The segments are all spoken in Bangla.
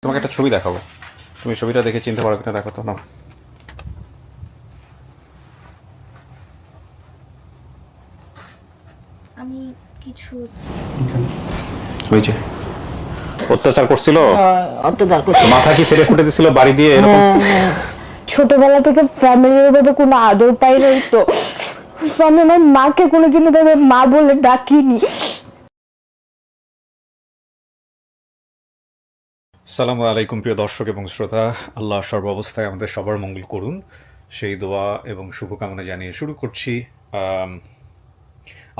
তোমাকে একটা ছবি দেখাবো, তুমি ছবিটা দেখে চিনতে পারো কিনা দেখো তো না। আমি কিছু ওই যে অত্যাচার করছিল, অত্যাচার করছে। মাথা কি ফেরে ফুটে দিছিল বাড়ি দিয়ে এরকম। ছোটবেলা থেকে ফ্যামিলির ভাবে কোনো আদর পাই নাই, তো আমি আমার মাকে কোনোদিনও ভাবে মা বলে ডাকিনি। সালামু আলাইকুম প্রিয় দর্শক এবং শ্রোতা, আল্লাহ সর্বাবস্থায় আমাদের সবার মঙ্গল করুন সেই দোয়া এবং শুভকামনা জানিয়ে শুরু করছি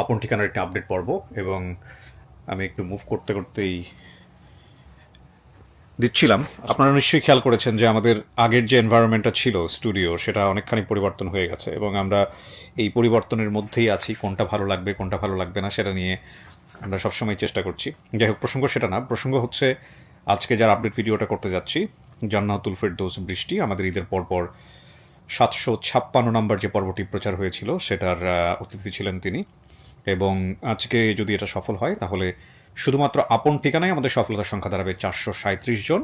আপন ঠিকানার একটি আপডেট পর্ব। এবং আমি একটু মুভ করতে করতেই দিচ্ছিলাম। আপনারা নিশ্চয়ই খেয়াল করেছেন যে আমাদের আগের যে এনভায়রনমেন্টটা ছিল স্টুডিও, সেটা অনেকখানি পরিবর্তন হয়ে গেছে এবং আমরা এই পরিবর্তনের মধ্যেই আছি। কোনটা ভালো লাগবে কোনটা ভালো লাগবে না সেটা নিয়ে আমরা সবসময় চেষ্টা করছি। যাই হোক, প্রসঙ্গ সেটা না, প্রসঙ্গ হচ্ছে আজকে যার আপডেট ভিডিওটা করতে যাচ্ছি, জান্নাতুল ফেরদৌস বৃষ্টি। আমাদের ঈদের পরপর 756 নম্বর যে পর্বটি প্রচার হয়েছিল সেটার অতিথি ছিলেন তিনি। এবং আজকে যদি এটা সফল হয় তাহলে শুধুমাত্র আপন ঠিকানায় আমাদের সফলতার সংখ্যা দাঁড়াবে 437 জন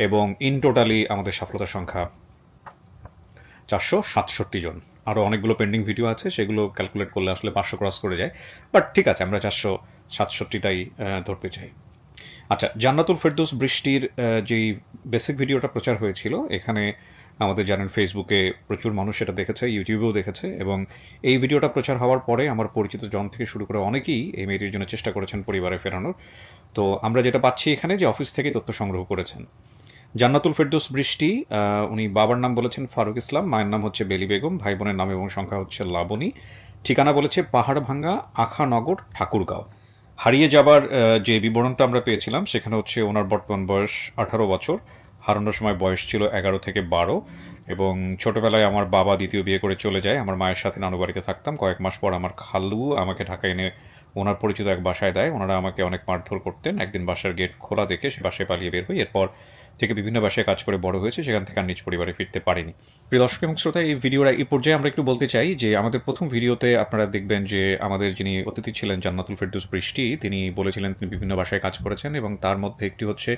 এবং ইন টোটালি আমাদের সফলতার সংখ্যা 467 জন। আরও অনেকগুলো পেন্ডিং ভিডিও আছে, সেগুলো ক্যালকুলেট করলে আসলে 500 ক্রস করে যায়, বাট ঠিক আছে, আমরা 467টাই ধরতে চাই। আচ্ছা, জান্নাতুল ফেরদৌস বৃষ্টির যেই বেসিক ভিডিওটা প্রচার হয়েছিল, এখানে আমাদের জানেন ফেসবুকে প্রচুর মানুষ সেটা দেখেছে, ইউটিউবেও দেখেছে। এবং এই ভিডিওটা প্রচার হওয়ার পরে আমার পরিচিত জন থেকে শুরু করে অনেকেই এই মেয়েটির জন্য চেষ্টা করেছেন পরিবারে ফেরানোর। তো আমরা যেটা পাচ্ছি এখানে, যে অফিস থেকে তথ্য সংগ্রহ করেছেন জান্নাতুল ফেরদৌস বৃষ্টি। উনি বাবার নাম বলেছেন ফারুক ইসলাম, মায়ের নাম হচ্ছে বেলি বেগম, ভাই বোনের নাম এবং সংখ্যা হচ্ছে লাবণী। ঠিকানা বলেছে পাহাড়ভাঙ্গা, আখানগর, ঠাকুরগাঁও। হারিয়ে যাবার যে বিবরণটা আমরা পেয়েছিলাম সেখানে হচ্ছে ওনার বর্তমান বয়স 18 বছর, হারানোর সময় বয়স ছিল 11 থেকে 12। এবং ছোটবেলায় আমার বাবা দ্বিতীয় বিয়ে করে চলে যায়, আমার মায়ের সাথে নানু বাড়িতে থাকতাম। কয়েক মাস পর আমার খালু আমাকে ঢাকায় এনে ওনার পরিচিত এক বাসায় দেয়। ওনারা আমাকে অনেক মারধর করতেন। একদিন বাসার গেট খোলা দেখে সে বাসায় পালিয়ে বের হই। এরপর থেকে বিভিন্ন বাসায় কাজ করে বড় হয়েছে, সেখান থেকে আর নিজ পরিবারে ফিরতে পারিনি। প্রিয় দর্শক এবং শ্রোতা, এই ভিডিওর এই পর্যায়ে আমরা একটু বলতে চাই যে আমাদের প্রথম ভিডিওতে আপনারা দেখবেন যে আমাদের যিনি অতিথি ছিলেন জান্নাতুল ফেরদৌস বৃষ্টি, তিনি বলেছিলেন তিনি বিভিন্ন বাসায় কাজ করেছেন এবং তার মধ্যে একটি হচ্ছে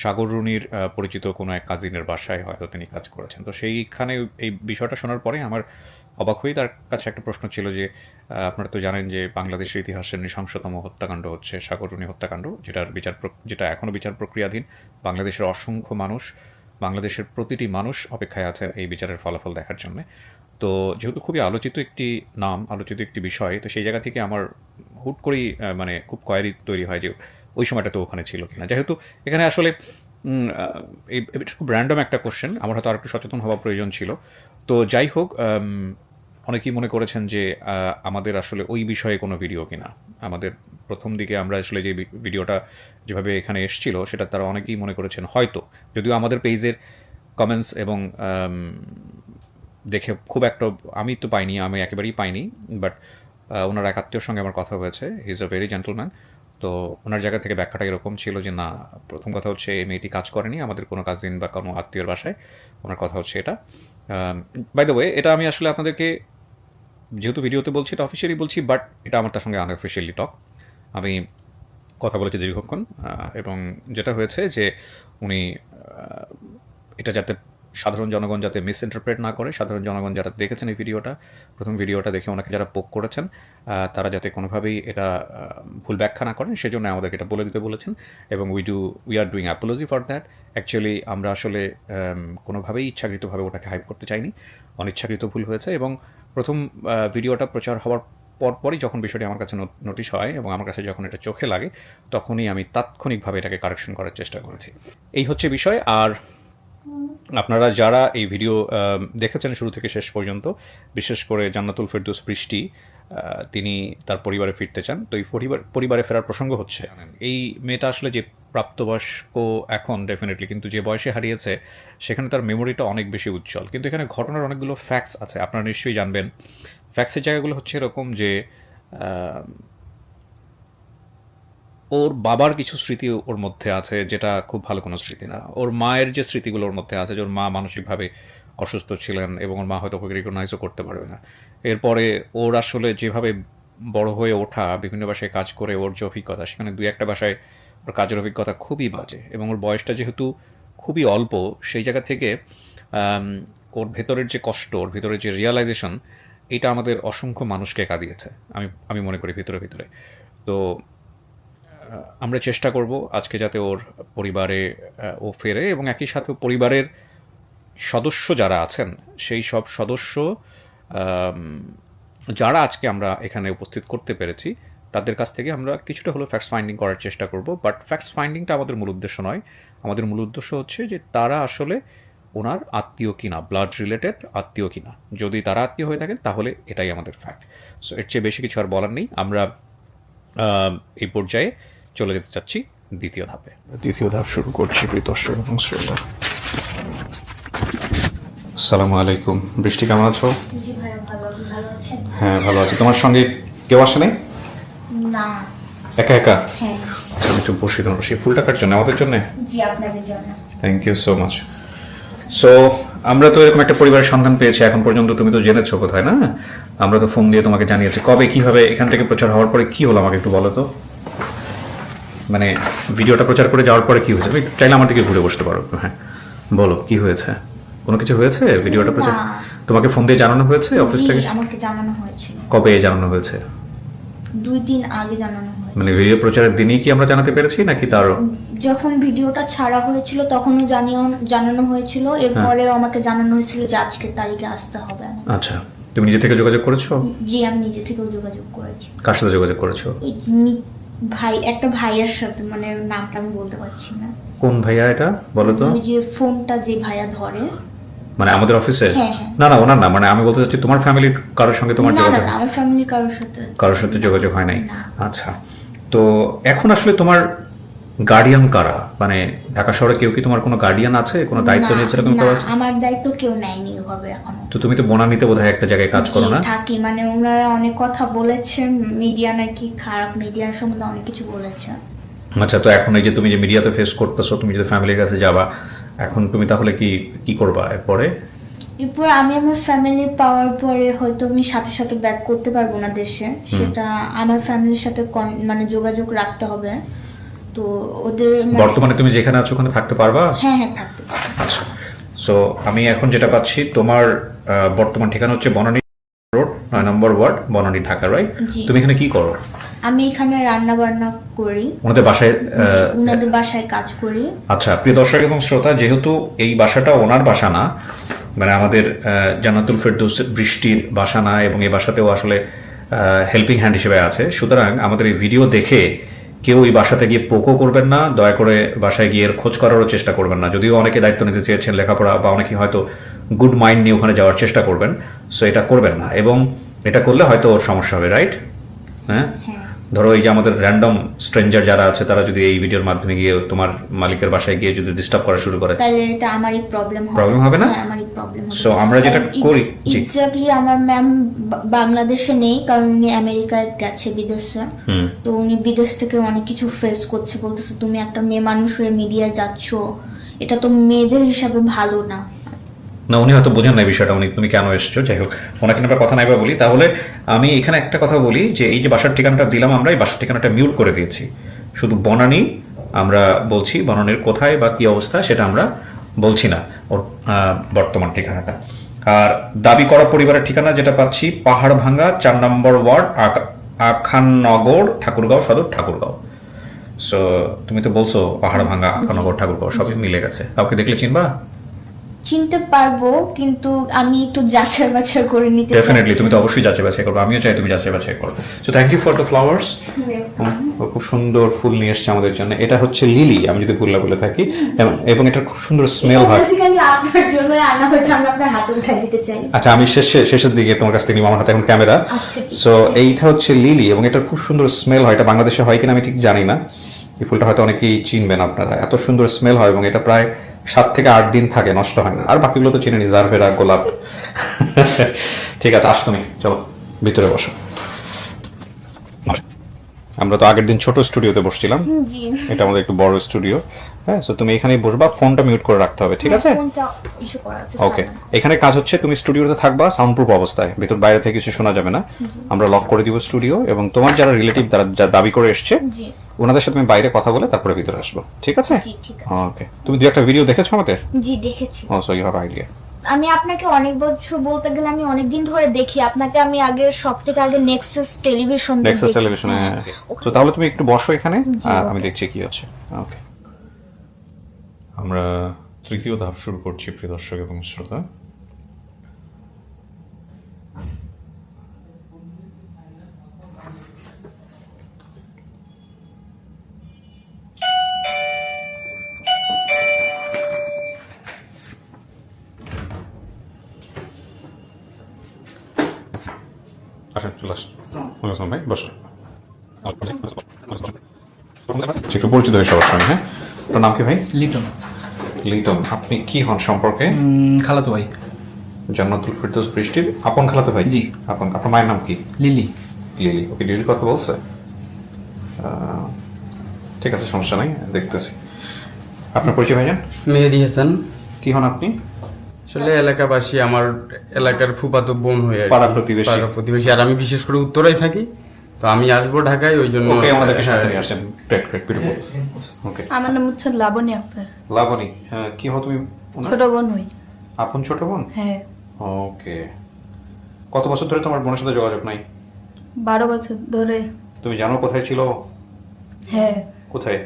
সাগর রুনির পরিচিত কোনো এক কাজিনের বাসায় হয়তো তিনি কাজ করেছেন। তো সেইখানে এই বিষয়টা শোনার পরে আমার অবাক হয়ে তার কাছে একটা প্রশ্ন ছিল যে আপনারা তো জানেন যে বাংলাদেশের ইতিহাসের নৃশংসতম হত্যাকাণ্ড হচ্ছে সাগররুনি হত্যাকাণ্ড, যেটা এখনও বিচার প্রক্রিয়াধীন। বাংলাদেশের অসংখ্য মানুষ, বাংলাদেশের প্রতিটি মানুষ অপেক্ষায় আছে এই বিচারের ফলাফল দেখার জন্য। তো যেহেতু খুবই আলোচিত একটি নাম, আলোচিত একটি বিষয়, তো সেই জায়গা থেকে আমার হুট করেই মানে খুব কোয়ারি তৈরি হয় যে ওই সময়টা তো ওখানে ছিল কিনা। যেহেতু এখানে আসলে এটা খুব র্যান্ডম একটা কোশ্চেন, আমার হয়তো আর একটু সচেতন হওয়া প্রয়োজন ছিল। তো যাই হোক, অনেকেই মনে করেছেন যে আমাদের আসলে ওই বিষয়ে কোনো ভিডিও কিনা। আমাদের প্রথম দিকে আমরা আসলে যে ভিডিওটা যেভাবে এখানে এসছিল, সেটা তারা অনেকেই মনে করেছেন হয়তো, যদিও আমাদের পেজের কমেন্টস এবং দেখে খুব একটা আমি তো পাইনি, আমি একেবারেই পাইনি। বাট ওনার এক আত্মীয়র সঙ্গে আমার কথা হয়েছে, he is a very gentleman. তো ওনার জায়গা থেকে ব্যাখ্যাটা এরকম ছিল যে না, প্রথম কথা হচ্ছে এই মেয়েটি কাজ করেনি আমাদের কোনো কাজিন বা কোনো আত্মীয়র বাসায়। ওনার কথা হচ্ছে এটা। বাই দ্য ওয়ে, এটা আমি আসলে আপনাদেরকে যেহেতু ভিডিওতে বলছি, এটা অফিসিয়ালি বলছি, বাট এটা আমার তার সঙ্গে আনঅফিসিয়ালি টক। আমি কথা বলেছি দীর্ঘক্ষণ। এবং যেটা হয়েছে যে উনি এটা যাতে সাধারণ জনগণ যাতে মিস ইন্টারপ্রেট না করে, সাধারণ জনগণ যারা দেখেছেন এই ভিডিওটা, প্রথম ভিডিওটা দেখে ওনাকে যারা পোক করেছেন, তারা যাতে কোনোভাবেই এটা ভুল ব্যাখ্যা না করেন, সেজন্য আমাদেরকে এটা বলে দিতে বলেছেন। এবং we are doing Apology for that. Actually আমরা আসলে কোনোভাবেই ইচ্ছাকৃতভাবে ওটাকে হাইপ করতে চাইনি, অনিচ্ছাকৃত ভুল হয়েছে। এবং প্রথম ভিডিওটা প্রচার হওয়ার পরপরই যখন বিষয়টি আমার কাছে নোটিশ হয় এবং আমার কাছে যখন এটা চোখে লাগে, তখনই আমি তাৎক্ষণিকভাবে এটাকে কারেকশন করার চেষ্টা করেছি। এই হচ্ছে বিষয়। আর আপনারা যারা এই ভিডিও দেখেছেন শুরু থেকে শেষ পর্যন্ত, বিশেষ করে জান্নাতুল ফেরদৌস বৃষ্টি, তিনি তার পরিবারে ফিরতে চান। তো এই পরিবারে ফেরার প্রসঙ্গ হচ্ছে, এই মেয়েটা আসলে যে প্রাপ্তবয়স্ক এখন ডেফিনেটলি, কিন্তু যে বয়সে হারিয়েছে সেখানে তার মেমোরিটা অনেক বেশি উজ্জ্বল। কিন্তু এখানে ঘটনার অনেকগুলো ফ্যাক্টস আছে, আপনারা নিশ্চয়ই জানবেন। ফ্যাক্টসের জায়গাগুলো হচ্ছে এরকম যে ওর বাবার কিছু স্মৃতি ওর মধ্যে আছে, যেটা খুব ভালো কোনো স্মৃতি না। ওর মায়ের যে স্মৃতিগুলো ওর মধ্যে আছে, যে ওর মা মানসিকভাবে অসুস্থ ছিলেন এবং ওর মা হয়তো ওকে রিকগনাইজও করতে পারবে না। এরপরে ওর আসলে যেভাবে বড় হয়ে ওঠা, বিভিন্ন বাসায় কাজ করে ওর যে অভিজ্ঞতা, সেখানে দুই একটা বাসায় ওর কাজের অভিজ্ঞতা খুবই বাজে। এবং ওর বয়সটা যেহেতু খুবই অল্প, সেই জায়গা থেকে ওর ভেতরের যে কষ্ট, ওর ভেতরের যে রিয়ালাইজেশন, এটা আমাদের অসংখ্য মানুষকে কাঁদিয়েছে আমি মনে করি ভিতরে ভিতরে। তো আমরা চেষ্টা করব আজকে যাতে ওর পরিবারে ও ফেরে, এবং একই সাথে পরিবারের সদস্য যারা আছেন সেই সব সদস্য আম, যারা আজকে আমরা এখানে উপস্থিত করতে পেরেছি তাদের কাছ থেকে আমরা কিছুটা হলেও ফ্যাক্টস ফাইন্ডিং করার চেষ্টা করব। বাট ফ্যাক্টস ফাইন্ডিংটা আমাদের মূল উদ্দেশ্য নয়। আমাদের মূল উদ্দেশ্য হচ্ছে যে তারা আসলে ওনার আত্মীয় কিনা, ব্লাড রিলেটেড আত্মীয় কিনা। যদি তারা আত্মীয় হয়ে থাকেন তাহলে এটাই আমাদের ফ্যাক্ট। সো এর চেয়ে বেশি কিছু আর বলার নেই। আমরা এই পর্যায়ে চলে যেতে চাচ্ছি দ্বিতীয় ধাপে। দ্বিতীয় ধাপ শুরু করছি প্রিয় দর্শক এবং শ্রোতা। আসসালামু আলাইকুম। বৃষ্টি, কেমন আছো? জি ভাইয়া, ভালো আছেন? হ্যাঁ, ভালো আছি। তোমার সঙ্গে কেউ আসে নাই? না। একা একা? হ্যাঁ। আচ্ছা, আমি একটু বসি তোমার সেই ফুল টাকার জন্য, আমাদের জন্য। জি, আপনাদের জন্য। Thank you so much. So আমরা তো এরকম একটা পরিবারের সন্ধান পেয়েছি এখন পর্যন্ত। তুমি তো জেনেছো কোথায়, না? আমরা তো ফোন দিয়ে তোমাকে জানিয়েছি। কবে, কিভাবে, এখান থেকে প্রচার হওয়ার পরে কি হলো আমাকে একটু বলো তো। মানে ভিডিওটা প্রচার করে যাওয়ার পরে কি হয়েছে? তুমি চাইলে আমার দিকে ঘুরে বসতে পারো। হ্যাঁ, বলো কি হয়েছে। কোনো কিছু হয়েছে ভিডিওটা প্রচার? না। তোমাকে ফোন দিয়ে জানানো হয়েছে অফিস জি, থেকে? আমাকে জানানো হয়েছিল। কবে জানানো হয়েছে? 2 দিন আগে জানানো হয়েছিল। মানে ভিডিও প্রচারের দিনই কি আমরা জানাতে পেরেছি নাকি তারও? যখন ভিডিওটা ছাড়া হয়েছিল তখনও জানানো হয়েছিল। এরপরেও আমাকে জানানো হয়েছিল যে আজকের তারিখে আসতে হবে আমাকে। আচ্ছা, তুমি নিজে থেকে যোগাযোগ করেছো? জি, আমি নিজে থেকেও যোগাযোগ করেছি। কার সাথে যোগাযোগ করেছো? ওই একটা ভাইয়ার সাথে, মানে নামটা আমি বলতে পারছি না। কোন ভাইয়া এটা বলো তো? ওই যে ফোনটা যে ভাইয়া ধরে। মানে আমাদের অফিসে? হ্যাঁ, হ্যাঁ। না না, ওনার না, মানে আমি বলতে চাচ্ছি তোমার ফ্যামিলির কারোর সঙ্গে তোমার না না যোগাযোগ? না, আমার ফ্যামিলি কারোর সাথে যোগাযোগ হয় নাই? না। আচ্ছা, তো এখন আসলে তোমার গার্ডিয়ান কারা? মানে ঢাকা শহরে কেউ কি তোমার কোনো গার্ডিয়ান আছে, কোনো দায়িত্ব না, নিয়েছে এরকম না, কেউ আছে? আমার দায়িত্ব কেউ নেয়নি ওভাবে এখনো। তো তুমি তো বনানীতে বোধহয় একটা জায়গায় কাজ করো, জি, না? থাকি, মানে ওনারা অনেক কথা বলেছেন, মিডিয়া নাকি খারাপ, মিডিয়ার সম্বন্ধে অনেক কিছু বলেছে। আচ্ছা, তো এখন এই যে তুমি যে মিডিয়াতে ফেস করতেছো, তুমি যদি ফ্যামিলির কাছে যাবা, এখন তুমি তাহলে কি করবা এরপরে? এরপর আমি আমার ফ্যামিলি পাওয়ার পরে হয়তো আমি সাথে সাথে ব্যাক করতে পারবো না দেশে, সেটা আমার ফ্যামিলির সাথে মানে যোগাযোগ রাখতে হবে। তো ওদের বর্তমানে তুমি যেখানে আছো ওখানে থাকতে পারবা? হ্যাঁ হ্যাঁ, থাকতে পারবো। আচ্ছা, সো আমি এখন যেটা পাচ্ছি তোমার বর্তমান ঠিকানা হচ্ছে বনানী রোড, 9 নম্বর ওয়ার্ড, বনানী, ঢাকা, রাইট? জি। তুমি এখানে কি করো? আমি এখানে রান্না বান্না করি, ওনাদের বাসায়? জি, ওনাদের বাসায় কাজ করি। আচ্ছা, প্রিয় দর্শক এবং শ্রোতা, যেহেতু এই বাসাটা ওনার বাসা না, মানে আমাদের জান্নাতুল ফেরদৌস বৃষ্টির বাসা না, এবং এই বাসাতেও আসলে হেল্পিং হ্যান্ড হিসেবে আছে, সুতরাং আমাদের এই ভিডিও দেখে কেউ এই বাসাতে গিয়ে পোকও করবেন না, দয়া করে বাসায় গিয়ে এর খোঁজ করারও চেষ্টা করবেন না। যদিও অনেকে দায়িত্ব নিতে চেয়েছেন লেখাপড়া, বা অনেকে হয়তো গুড মাইন্ড নিয়ে ওখানে যাওয়ার চেষ্টা করবেন, সো এটা করবেন না। এবং এটা করলে হয়তো ওর সমস্যা হবে, রাইট? হ্যাঁ, হ্যাঁ, ধরো এই যে আমাদের র্যান্ডম স্ট্রেঞ্জার যারা আছে তারা যদি এই ভিডিওর মাধ্যমে গিয়ে তোমার মালিকের বাসায় গিয়ে যদি ডিস্টার্ব করা শুরু করে, তাহলে এটা আমারই প্রবলেম হবে। প্রবলেম হবে না? হ্যাঁ, আমারই প্রবলেম হবে। সো আমরা যেটা করি, জি। এক্স্যাক্টলি আমার ম্যাম বাংলাদেশে নেই, কারণ উনি আমেরিকায় গেছে, বিদেশে। তো উনি বিদেশ থেকে অনেক কিছু ফেস করছে, বলতেছে তুমি একটা মেয়ে মানুষ হয়ে মিডিয়ায় যাচ্ছ, এটা তো মেয়েদের হিসাবে ভালো না। না, উনি হয়তো বোঝেন না এই বিষয়টা, তুমি কেন এসছো। যাই হোক, ওনাকে আমরা কথা নাইবা বলি। তাহলে আমি এখানে একটা কথা বলি যে এই যে বাসার ঠিকানাটা দিলাম, আমরা এই বাসার ঠিকানাটা মিউট করে দিয়েছি, শুধু বনানী আমরা বলছি। বনানীর কোথায় বা কি অবস্থা সেটা আমরা বলছি না, ওর বর্তমান ঠিকানাটা। আর দাবি করা পরিবারের ঠিকানা যেটা পাচ্ছি, পাহাড় ভাঙ্গা, 4 নম্বর ওয়ার্ড, আখাননগর, ঠাকুরগাঁও সদর, ঠাকুরগাঁও। সো তুমি তো বলছো পাহাড় ভাঙ্গা, আখাননগর, ঠাকুরগাঁও সবই মিলে গেছে। কাউকে দেখলে চিনবা? চিনতে পারবো, কিন্তু আমি একটু যাচাই বাছাই করে নিতে চাই। ডেফিনেটলি, তুমি তো অবশ্যই যাচাই বাছাই করবে, আমিও চাই তুমি যাচাই বাছাই করো। So thank you for the flowers. খুব সুন্দর ফুল নিয়ে এসছে আমাদের জন্য। এটা হচ্ছে লিলি, আমি যদি ভুল না বলে থাকি, এবং এটা খুব সুন্দর স্মেল হয়। বেসিক্যালি আপনার জন্য আনা হয়েছে, আমরা আপনার হাতে উঠে দিতে চাই। আচ্ছা, আমি শেষের দিকে তোমার কাছ থেকে নিব, আমার হাতে এখন ক্যামেরা। আচ্ছা, ঠিক সো এইটা হচ্ছে লিলি, এবং এটা খুব সুন্দর স্মেল হয়। এটা বাংলাদেশে হয় কিনা আমি ঠিক জানি না, এই ফুলটা হয়তো অনেকেই চিনবেন আপনারা। এত সুন্দর স্মেল হয়, এবং এটা প্রায় 7 থেকে 8 দিন থাকে, নষ্ট হয় না। আর বাকিগুলো তো চিনেনি, জারভেরা, গোলাপ। ঠিক আছে, আস তুমি, চলো ভিতরে বসো। আমরা তো আগের দিন ছোট স্টুডিওতে বসছিলাম, জি। এটা আমাদের একটু বড় স্টুডিও। হ্যাঁ, সো তুমি এখানেই বসবা, ফোনটা মিউট করে রাখতে হবে, ঠিক আছে? ফোনটা ইস্যু করা আছে ওকে, এখানে কাজ হচ্ছে তুমি স্টুডিওতে থাকবা সাউন্ড প্রুফ অবস্থায়, ভিতর বাইরে থেকে কিছু শোনা যাবে না। আমরা লক করে দিব স্টুডিও, এবং তোমার যারা রিলেটিভ তারা যা দাবি করে এসছে জি ওনাদের সাথে তুমি বাইরে কথা বলে তারপরে ভিতরে আসবো, ঠিক আছে? জি ঠিক আছে। ওকে, তুমি দু একটা ভিডিও দেখেছো আমাদের? জি দেখেছি। ও সো ইউ হ্যাভ আইডিয়া। আমি আপনাকে অনেক বছর বলতে গেলে আমি অনেক দিন ধরে দেখি আপনাকে। আমি আগে সব থেকে আগে নেক্সাস টেলিভিশন নেক্সাস টেলিভিশনে। তো তাহলে তুমি একটু বসো এখানে, জি, আর ওকে। আমি দেখছি কি হচ্ছে। ওকে, আমরা তৃতীয় ধাপ শুরু করছি প্রিয় দর্শক এবং শ্রোতা। আসেন, চলে আসেন। ওয়ালাইকুম ভাই, বসো। একটু পরিচিত হয়ে সবার সঙ্গে। হ্যাঁ, তোর নাম কি ভাই? লিটন। লিটন। আপনি কি হন সম্পর্কে? খালাতো ভাই। জান্নাতুল ফেরদৌস বৃষ্টির আপন খালাতো ভাই? জি। আপন। আপনার মায়ের নাম কি? লিলি। লিলি। ওকে, লিলির কথা বলছে? ঠিক আছে, সমস্যা নাই, দেখতেছি। আপনার পরিচয় ভাইজান? মেহেদি হাসান। কি হন আপনি? আসলে এলাকাবাসী, আমার এলাকার ফুফাতো বোন হয়ে আর কি। পাড়া প্রতিবেশী। পাড়া প্রতিবেশী। আর আমি বিশেষ করে উত্তরায় থাকি, তো আমি আসবো ঢাকায়, ওই জন্য ওকে, আমাদেরকে হ্যাঁ। সাথে নিয়ে আসেন। Great great, beautiful. ওকে, আমার নাম হচ্ছে লাবণী আক্তার, লাবণী। হ্যাঁ, কি হও তুমি ওনার? ছোট বোন হই। আপন ছোট বোন? হ্যাঁ, ওকে। কত বছর ধরে তোমার বোনের সাথে যোগাযোগ নাই? 12 বছর ধরে। তুমি জানো কোথায় ছিল? হ্যাঁ, কোথায়?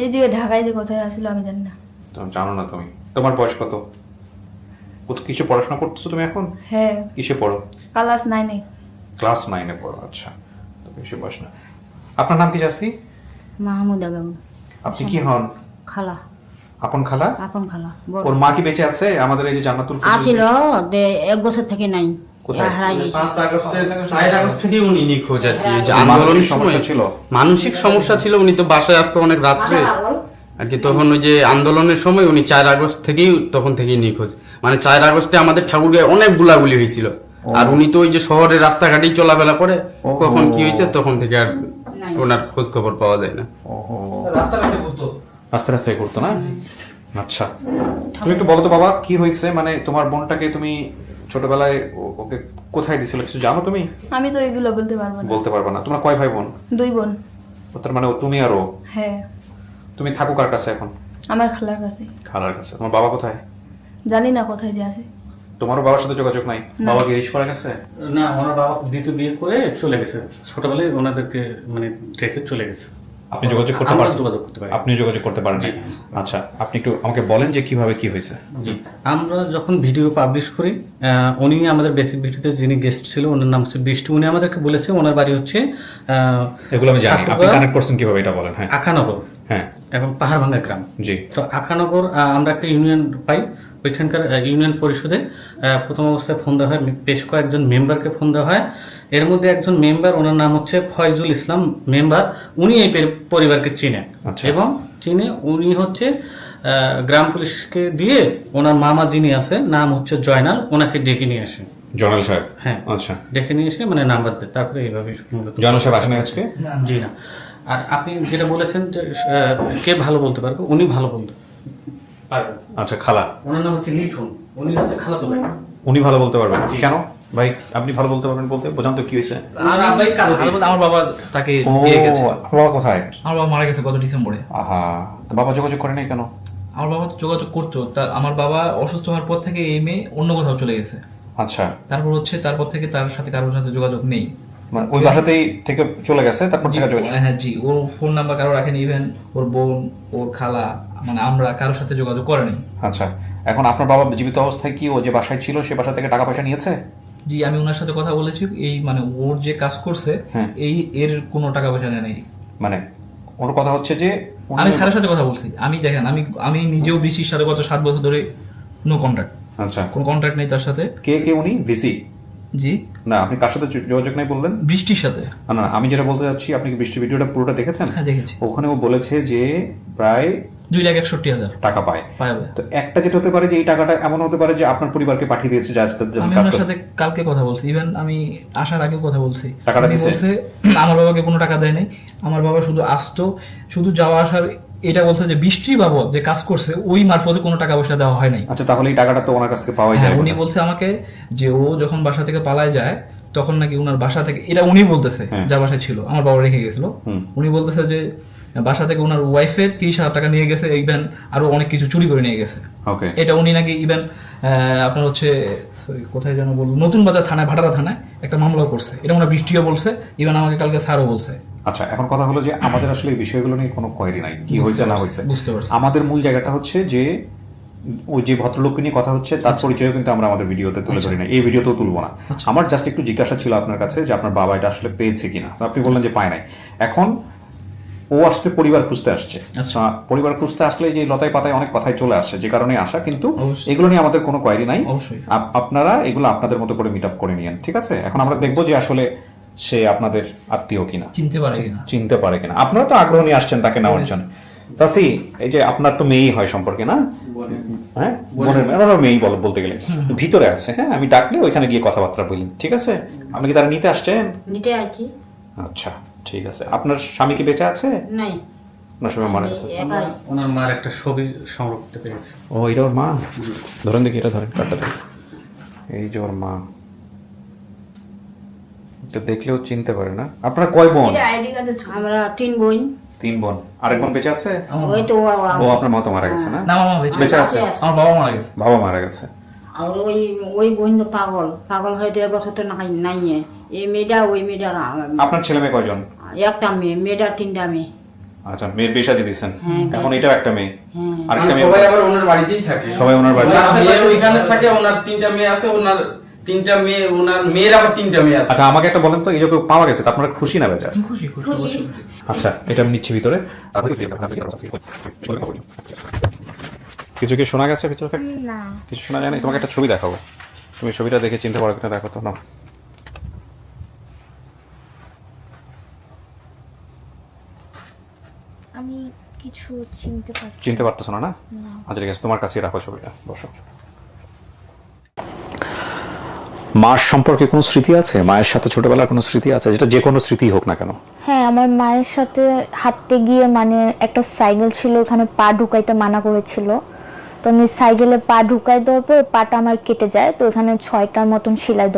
এই যে ঢাকায় যে কোথায় আসলো আমি জানি না। তুমি জানো না? তুমি, তোমার বয়স কত? কিছু পড়াশোনা করতেছো তুমি এখন? হ্যাঁ, কিসে পড়ো? ক্লাস 9-এ। ক্লাস 9-এ পড়ো। আচ্ছা, তো বেশি বয়স না। আপনার নাম কি চাচি? মাহমুদা বেগম। আপনি কি হন? খালা, আপন খালা? আপন খালা। বড় ওর মা কি বেঁচে আছে? আমাদের এই যে জান্নাতুল ফেরদৌস আসিল 1 বছর থেকে নাই। কোথায়? হারাই গেছে। 5 আগস্ট থেকে উনি নিখোঁজ আর কি। যে মানসিক আন্দোলনের সমস্যা সময় ছিল? মানসিক সমস্যা ছিল, উনি তো বাসায় আসতো অনেক রাত্রে আর কি। তখন ওই যে আন্দোলনের সময় উনি 4 আগস্ট থেকেই, তখন থেকেই নিখোঁজ। মানে 4 আগস্টে আমাদের ঠাকুরগাঁয়ে অনেক গুলাগুলি হয়েছিল, আর উনি তো ওই যে শহরের রাস্তাঘাটেই চলাফেরা করে, কখন কি হয়েছে তখন থেকে আর ওনার খোঁজ খবর পাওয়া যায় না। ওহো, আস্তে আস্তে করতো না? আচ্ছা, তুমি একটু বলো তো বাবা, কি হয়েছে? মানে তোমার বোনটাকে তুমি ছোটবেলায় ওকে কোথায় দিছিল কিছু জানো তুমি? আমি তো এগুলো বলতে পারবো না। বলতে পারবা না? তোমার কয় ভাই বোন? 2 বোন। ও তার মানে তুমি আর ও। হ্যাঁ, তুমি থাকো কার কাছে এখন? আমার খালার কাছে। খালার কাছে। তোমার বাবা কোথায়? জানি না কোথায় যে আছে। তোমারও বাবার সাথে যোগাযোগ নাই? বাবা কি রিশ করে গেছে? না, ওনার বাবা দ্বিতীয় বিয়ে করে চলে গেছে, ছোটবেলায় ওনাদেরকে মানে রেখে চলে গেছে। আপনি যোগাযোগ করতে আমরা পারছেন? যোগাযোগ করতে পারি। আপনি যোগাযোগ করতে পারেন নাই? আচ্ছা, আপনি একটু আমাকে বলেন যে কিভাবে কি হয়েছে। জি, আমরা যখন ভিডিও পাবলিশ করি, উনি আমাদের বেসিক ভিডিওতে যিনি গেস্ট ছিল ওনার নাম হচ্ছে বৃষ্টি। উনি আমাদেরকে বলেছে ওনার বাড়ি হচ্ছে এগুলো আমি জানি, আপনি ঠাকুরগাঁও, কানেক্ট করছেন কিভাবে এটা বলেন। হ্যাঁ আখানগর হ্যাঁ, এবং পাহাড়ভাঙ্গা গ্রাম। জি। তো আখানগর আমরা একটা ইউনিয়ন পাই, ওইখানকার ইউনিয়ন পরিষদে প্রথম অবস্থায় ফোন দেওয়া হয়, বেশ কয়েকজন মেম্বারকে ফোন দেওয়া হয়। এর মধ্যে একজন মেম্বার, ওনার নাম হচ্ছে ফয়জুল ইসলাম মেম্বার, উনি এই পরিবারকে চিনেন আচ্ছা। এবং চিনে উনি হচ্ছে গ্রাম পুলিশকে দিয়ে ওনার মামা যিনি আছে নাম হচ্ছে জয়নাল, ওনাকে ডেকে নিয়ে আসে। জয়নাল সাহেব? হ্যাঁ, আচ্ছা, ডেকে নিয়ে এসে মানে নাম্বার দেয়, তারপরে এইভাবে মূলত। জয়নাল সাহেব আসেন আজকে? জি না। আর আপনি যেটা বলেছেন যে কে ভালো বলতে পারবে, উনি ভালো বলতে পারবেন। আচ্ছা, খালা। ওনার নাম হচ্ছে লিটন, উনি হচ্ছে খালাতো ভাই। উনি ভালো বলতে পারবেন? কেন ভাই আপনি ভালো বলতে পারবেন বলতে? বোঝান তো কি হয়েছে। আমার বাবা তাকে ও, দিয়ে গেছে। আপনার বাবা কোথায়? আমার বাবা মারা গেছে গত ডিসেম্বরে। আহা, তো বাবা যোগাযোগ করে নাই কেন? আমার বাবা তো যোগাযোগ করতো, তার আমার বাবা অসুস্থ হওয়ার পর থেকে এই মেয়ে অন্য কোথাও চলে গেছে। আচ্ছা, তারপর থেকে তার সাথে কারোর সাথে যোগাযোগ নেই। মানে ওই বাসাতেই থেকে চলে গেছে, তারপর থেকে যোগাযোগ? হ্যাঁ জি, ওর ফোন নাম্বার কারো রাখেনি, ইভেন ওর বোন, ওর খালা, মানে আমরা কারোর সাথে যোগাযোগ করেনি। আচ্ছা, এখন আপনার বাবা জীবিত অবস্থায় কি ও যে বাসায় ছিল সে বাসা থেকে টাকা পয়সা নিয়েছে? জি, আমি ওনার সাথে কথা বলেছি, এই মানে ওর যে কাজ করছে হ্যাঁ। এর কোনো টাকা পয়সা নেই। মানে ওর কথা হচ্ছে যে আমি স্যারের সাথে কথা বলছি, আমি দেখেন আমি নিজেও বৃষ্টির সাথে গত 7 বছর ধরে নো কন্ট্যাক্ট, আচ্ছা, কোনো কন্ট্যাক্ট নেই তার সাথে। কে উনি? ভিসি? জি না, আপনি কার সাথে যোগাযোগ নাই বললেন? বৃষ্টির সাথে। না, আমি যেটা বলতে চাচ্ছি, আপনি কি বৃষ্টি ভিডিওটা পুরোটা দেখেছেন? হ্যাঁ দেখেছি। ওখানে ও বলেছে যে প্রায় 2,61,000 টাকা পায়। পাবে। তো একটা যেটা হতে পারে যে এই টাকাটা এমন হতে পারে যে আপনার পরিবারকে পাঠিয়ে দিয়েছে, যা আমি ওনার সাথে কালকে কথা বলছি, ইভেন আমি আসার আগে কথা বলছি। টাকাটা উনি দিছে? বলছে আমার বাবাকে কোনো টাকা দেয় নাই, আমার বাবা শুধু আসতো, শুধু যাওয়া আসার এটা বলছে যে বৃষ্টি বাবদ যে কাজ করছে ওই মারফতে কোনো টাকা পয়সা দেওয়া হয় নাই। আচ্ছা, তাহলে এই টাকাটা তো ওনার কাছ থেকে পাওয়াই হ্যাঁ, যায়। উনি বলছে আমাকে যে ও যখন বাসা থেকে পালায় যায় তখন নাকি উনার বাসা থেকে, এটা উনি বলতেছে যা বাসায় ছিল, আমার বাবা রেখে গেছিল, উনি বলতেছে যে বাসা থেকে ওনার ওয়াইফের 30,000 টাকা নিয়ে গেছে, ইভেন আরো অনেক কিছু চুরি করে নিয়ে গেছে। ওকে, এটা উনি নাকি ইভেন আপনার হচ্ছে কোথায় যেন বলবো, নতুন বাজার থানায়, ভাটারা থানায় একটা মামলা করছে, এটা ওনার বৃষ্টিও বলছে, ইভেন আমাকে কালকে স্যারও বলছে। আচ্ছা, এখন কথা হলো যে আমাদের আসলে এই বিষয়গুলো নিয়ে কোনো কোয়েরি নাই, কি হয়েছে না হয়েছে। বুঝতে পারছি। আমাদের মূল জায়গাটা হচ্ছে যে ওই যে ভদ্রলোককে নিয়ে কথা হচ্ছে তার পরিচয় কিন্তু আমরা আমাদের ভিডিওতে তুলে ধরি না, এই ভিডিওতেও তুলবো না। আমার জাস্ট একটু জিজ্ঞাসা ছিল আপনার কাছে যে আপনার বাবা এটা আসলে পেয়েছে কিনা, তো আপনি বললেন যে পায় নাই। এখন ও আসলে পরিবার খুঁজতে আসছে, পরিবার খুঁজতে আসলে যে লতায় পাতায় অনেক কথাই চলে আসছে, যে কারণে আসা, কিন্তু এগুলো নিয়ে আমাদের কোনো কোয়েরি নাই। আপনারা এগুলো আপনাদের মতো করে মিট আপ করে নিয়েন, ঠিক আছে? এখন আমরা দেখবো যে আসলে সে আপনাদের আত্মীয় কিনা, চিনতে পারে কিনা। আপনারা তো আগ্রহ নিয়ে আসছেন তাকে নেওয়ার জন্য। চাচি, এই যে আপনার তো মেয়েই হয় সম্পর্কে না? হ্যাঁ, বোনের মেয়েই বলতে গেলে ভিতরে আছে। হ্যাঁ, আমি ডাকলে ওইখানে গিয়ে কথাবার্তা বললেন, ঠিক আছে? আপনি কি তারা নিতে আসছেন? নিতে আছি। আচ্ছা, ঠিক আছে। আপনার স্বামী কি বেঁচে আছে? নাই, ওনার সময় মারা গেছে। ওনার মার একটা ছবি সংগ্রহ করতে পেরেছে। ও, এটা ওর মা? ধরেন দেখি, এটা ধরেন, কাটটা ধরেন। এই যে ওর মা, এটা দেখলেও চিনতে পারে না। আপনার কয় বোন? আমরা 3 বোন। 3 বোন। আরেক বোন বেঁচে আছে? ওই তো ও, আপনার মা তো মারা গেছে না? না, মামা বেঁচে আছে। আমার বাবা মারা গেছে। বাবা মারা গেছে। আর ওই বোন তো পাগল হয়ে 1.5 বছর তো নাই। এই মেয়েটা ওই মেয়েটা। আপনার ছেলে মেয়ে কয়জন? একটা মেয়ে, মেয়েটা 3টা মেয়ে। আচ্ছা, মেয়ের বিয়ে শাদী দিয়েছেন, এখন এটাও একটা মেয়ে, আরেকটা মানে মেয়ে। সবাই আবার ওনার বাড়িতেই থাকে, সবাই ওনার বাড়িতে। ওনার মেয়ে ওইখানে থাকে, ওনার 3টা মেয়ে আছে, ওনার 3টা মেয়ে, ওনার মেয়ের আবার 3টা মেয়ে আছে। আচ্ছা, আমাকে একটা বলেন তো, এই যে পাওয়া গেছে, আপনারা খুশি না বেজার? খুশি। আচ্ছা, এটা আমি নিচ্ছি ভিতরে। কিছু কি শোনা গেছে ভিতরে থেকে? না, কিছু শোনা যায় না। তোমাকে একটা ছবি দেখাবো, তুমি ছবিটা দেখে চিনতে পারো কিনা দেখো তো। না, আমি কিছু চিনতে পারতেছো না? আচ্ছা, ঠিক আছে, তোমার কাছে রাখো ছবিটা, বসো। মার সম্পর্কে কোনো স্মৃতি আছে? মায়ের সাথে ছোটবেলার কোনো স্মৃতি আছে, যেটা যে কোনো স্মৃতি হোক না কেন? হ্যাঁ, আমার মায়ের সাথে হাঁটতে গিয়ে মানে একটা সাইকেল ছিল, ওখানে পা ঢুকাইতে মানা করেছিল, তো আমি সাইকেলে পা ঢুকাই দেওয়ার পর পাটা আমার কেটে যায়, তো এখানে 6টার মতন সেলাই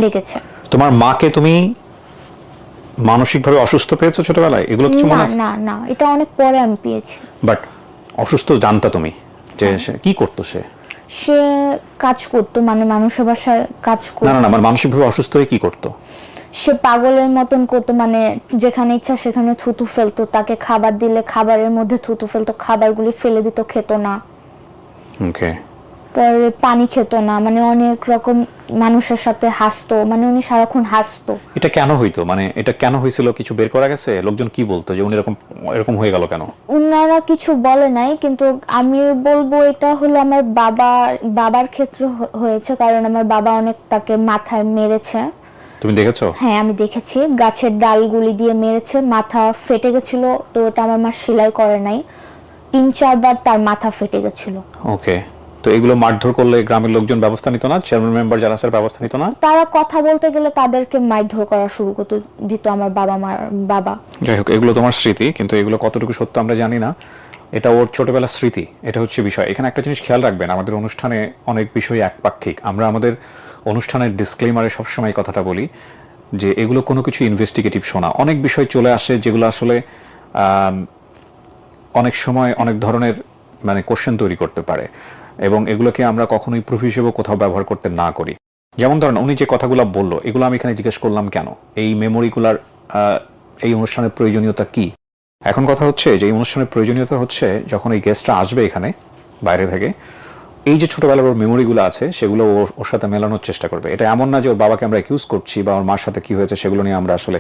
লেগেছে। তোমার মাকে তুমি মানসিকভাবে অসুস্থ পেয়েছো ছোটবেলায়? এগুলো কিছু মনে আছে? না, এটা অনেক পরে আমি পেয়েছি। বাট অসুস্থ জানতা তুমি? যে সে কি করতো? সে কাজ করতো, মানে মানুষের বাসায় কাজ করতো। না, মানে মানসিকভাবে অসুস্থ হয়ে কি করতো? সে পাগলের মতন করতো, মানে যেখানে ইচ্ছা সেখানে থুতু ফেলতো, তাকে খাবার দিলে খাবারের মধ্যে থুতু ফেলতো, খাবারগুলি ফেলে দিত, খেত না। ওকে। পরে পানি খেত না, মানে অনেক রকম মানুষের সাথে হাসতো, মানে উনি সারাক্ষণ হাসতো। এটা কেন হইতো? মানে এটা কেন হয়েছিল, কিছু বের করা গেছে? লোকজন কি বলতো যে উনি এরকম হয়ে গেল কেন? উনারা কিছু বলে নাই, কিন্তু আমি বলবো এটা হলো আমার বাবার ক্ষেত্রে হয়েছে, কারণ আমার বাবা অনেক তাকে মাথায় মেরেছে। তুমি দেখেছো? হ্যাঁ, আমি দেখেছি, গাছের ডালগুলি দিয়ে মেরেছে, মাথা ফেটে গেছিল, তো ওটা আমার মা সেলাই করে নাই, 3-4 বার তার মাথা ফেটে গেছিল। ওকে। তো এগুলো মারধর করলে গ্রামের লোকজন ব্যবস্থা নিত না? চেয়ারম্যান মেম্বার যারা আছে ব্যবস্থা নিত না? তারা কথা বলতে গেলে তাদেরকে মারধর করা শুরু করতে দিত আমার বাবা। যাই হোক, এগুলো তোমার স্মৃতি, কিন্তু এগুলো কতটুকু সত্য আমরা জানি না। এটা ওর ছোটবেলার স্মৃতি, এটা হচ্ছে বিষয়। এখানে একটা জিনিস খেয়াল রাখবেন, আমাদের অনুষ্ঠানে অনেক বিষয় একপাক্ষিক। আমরা আমাদের অনুষ্ঠানের ডিসক্লেমারে সবসময় কথাটা বলি যে এগুলো কোনো কিছু ইনভেস্টিগেটিভ শোনা। অনেক বিষয় চলে আসে যেগুলো আসলে অনেক সময় অনেক ধরনের মানে কোশ্চেন তৈরি করতে পারে, এবং এগুলোকে আমরা কখনোই প্রুফ হিসেবে কোথাও ব্যবহার করতে না করি। যেমন ধরেন, উনি যে কথাগুলো বললো, এগুলো আমি এখানে জিজ্ঞেস করলাম কেন, এই মেমোরিগুলার এই অনুষ্ঠানের প্রয়োজনীয়তা কি? এখন কথা হচ্ছে যে এই অনুষ্ঠানের প্রয়োজনীয়তা হচ্ছে যখন এই গেস্টরা আসবে এখানে বাইরে থেকে, এই যে ছোটবেলার ওর মেমোরিগুলো আছে সেগুলো ওর সাথে মেলানোর চেষ্টা করবে। এটা এমন না যে ওর বাবাকে আমরা অ্যাকিউজ করছি বা ওর মার সাথে কি হয়েছে সেগুলো নিয়ে আমরা আসলে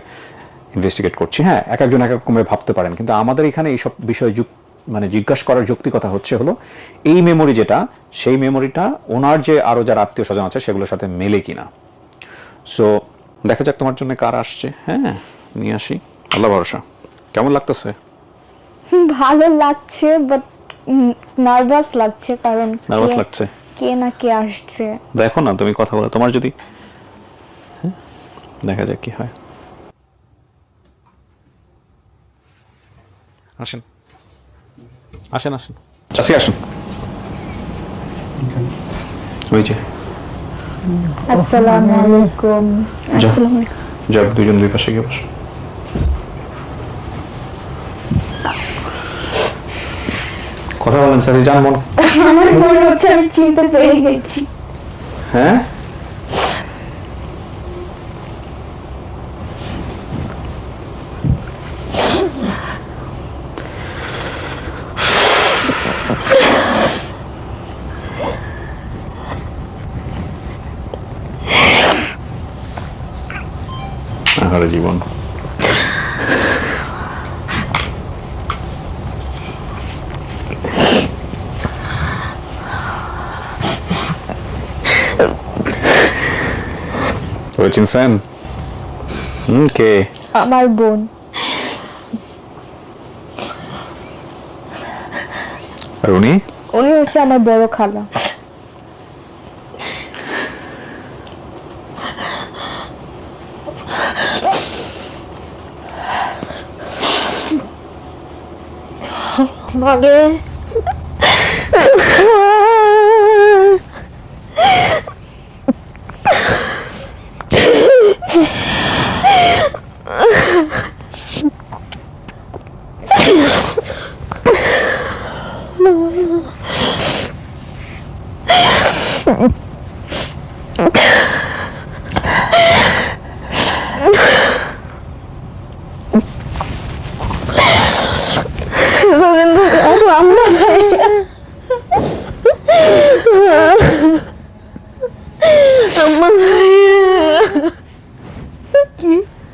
ইনভেস্টিগেট করছি। হ্যাঁ, এক একজন এক এক রকমের ভাবতে পারেন, কিন্তু আমাদের এখানে এইসব বিষয় মানে জিজ্ঞাসা করার যৌক্তিকতা হচ্ছে হলো এই মেমোরি যেটা, সেই মেমোরিটা ওনার যে আরও যারা আত্মীয় স্বজন আছে সেগুলোর সাথে মেলে কিনা। সো দেখা যাক তোমার জন্য কার আসছে। হ্যাঁ, নিয়ে আসি, আল্লাহ ভরসা। কেমন লাগতেছে? ভালো লাগছে, বাট নার্ভাস লাগছে, কারণ নার্ভাস লাগছে? কে না কে আসছে। দেখো না, তুমি কথা বলো, তোমার যদি দেখা যাক কি হয়। আসেন। আসেন আসেন, চাচি আসেন। ওই যে আসসালামু আলাইকুম। যাক, দুজন দুই পাশে গিয়ে বসো। কথা বলেন চাচি, জান মন। আমার মনে হচ্ছে আমি চিনতে পেরে গেছি। হ্যাঁ, আহারে জীবন। ওই চিনছেন? কে? আমার বোন। আর উনি? উনি হচ্ছে আমার বড় খালা। মাগে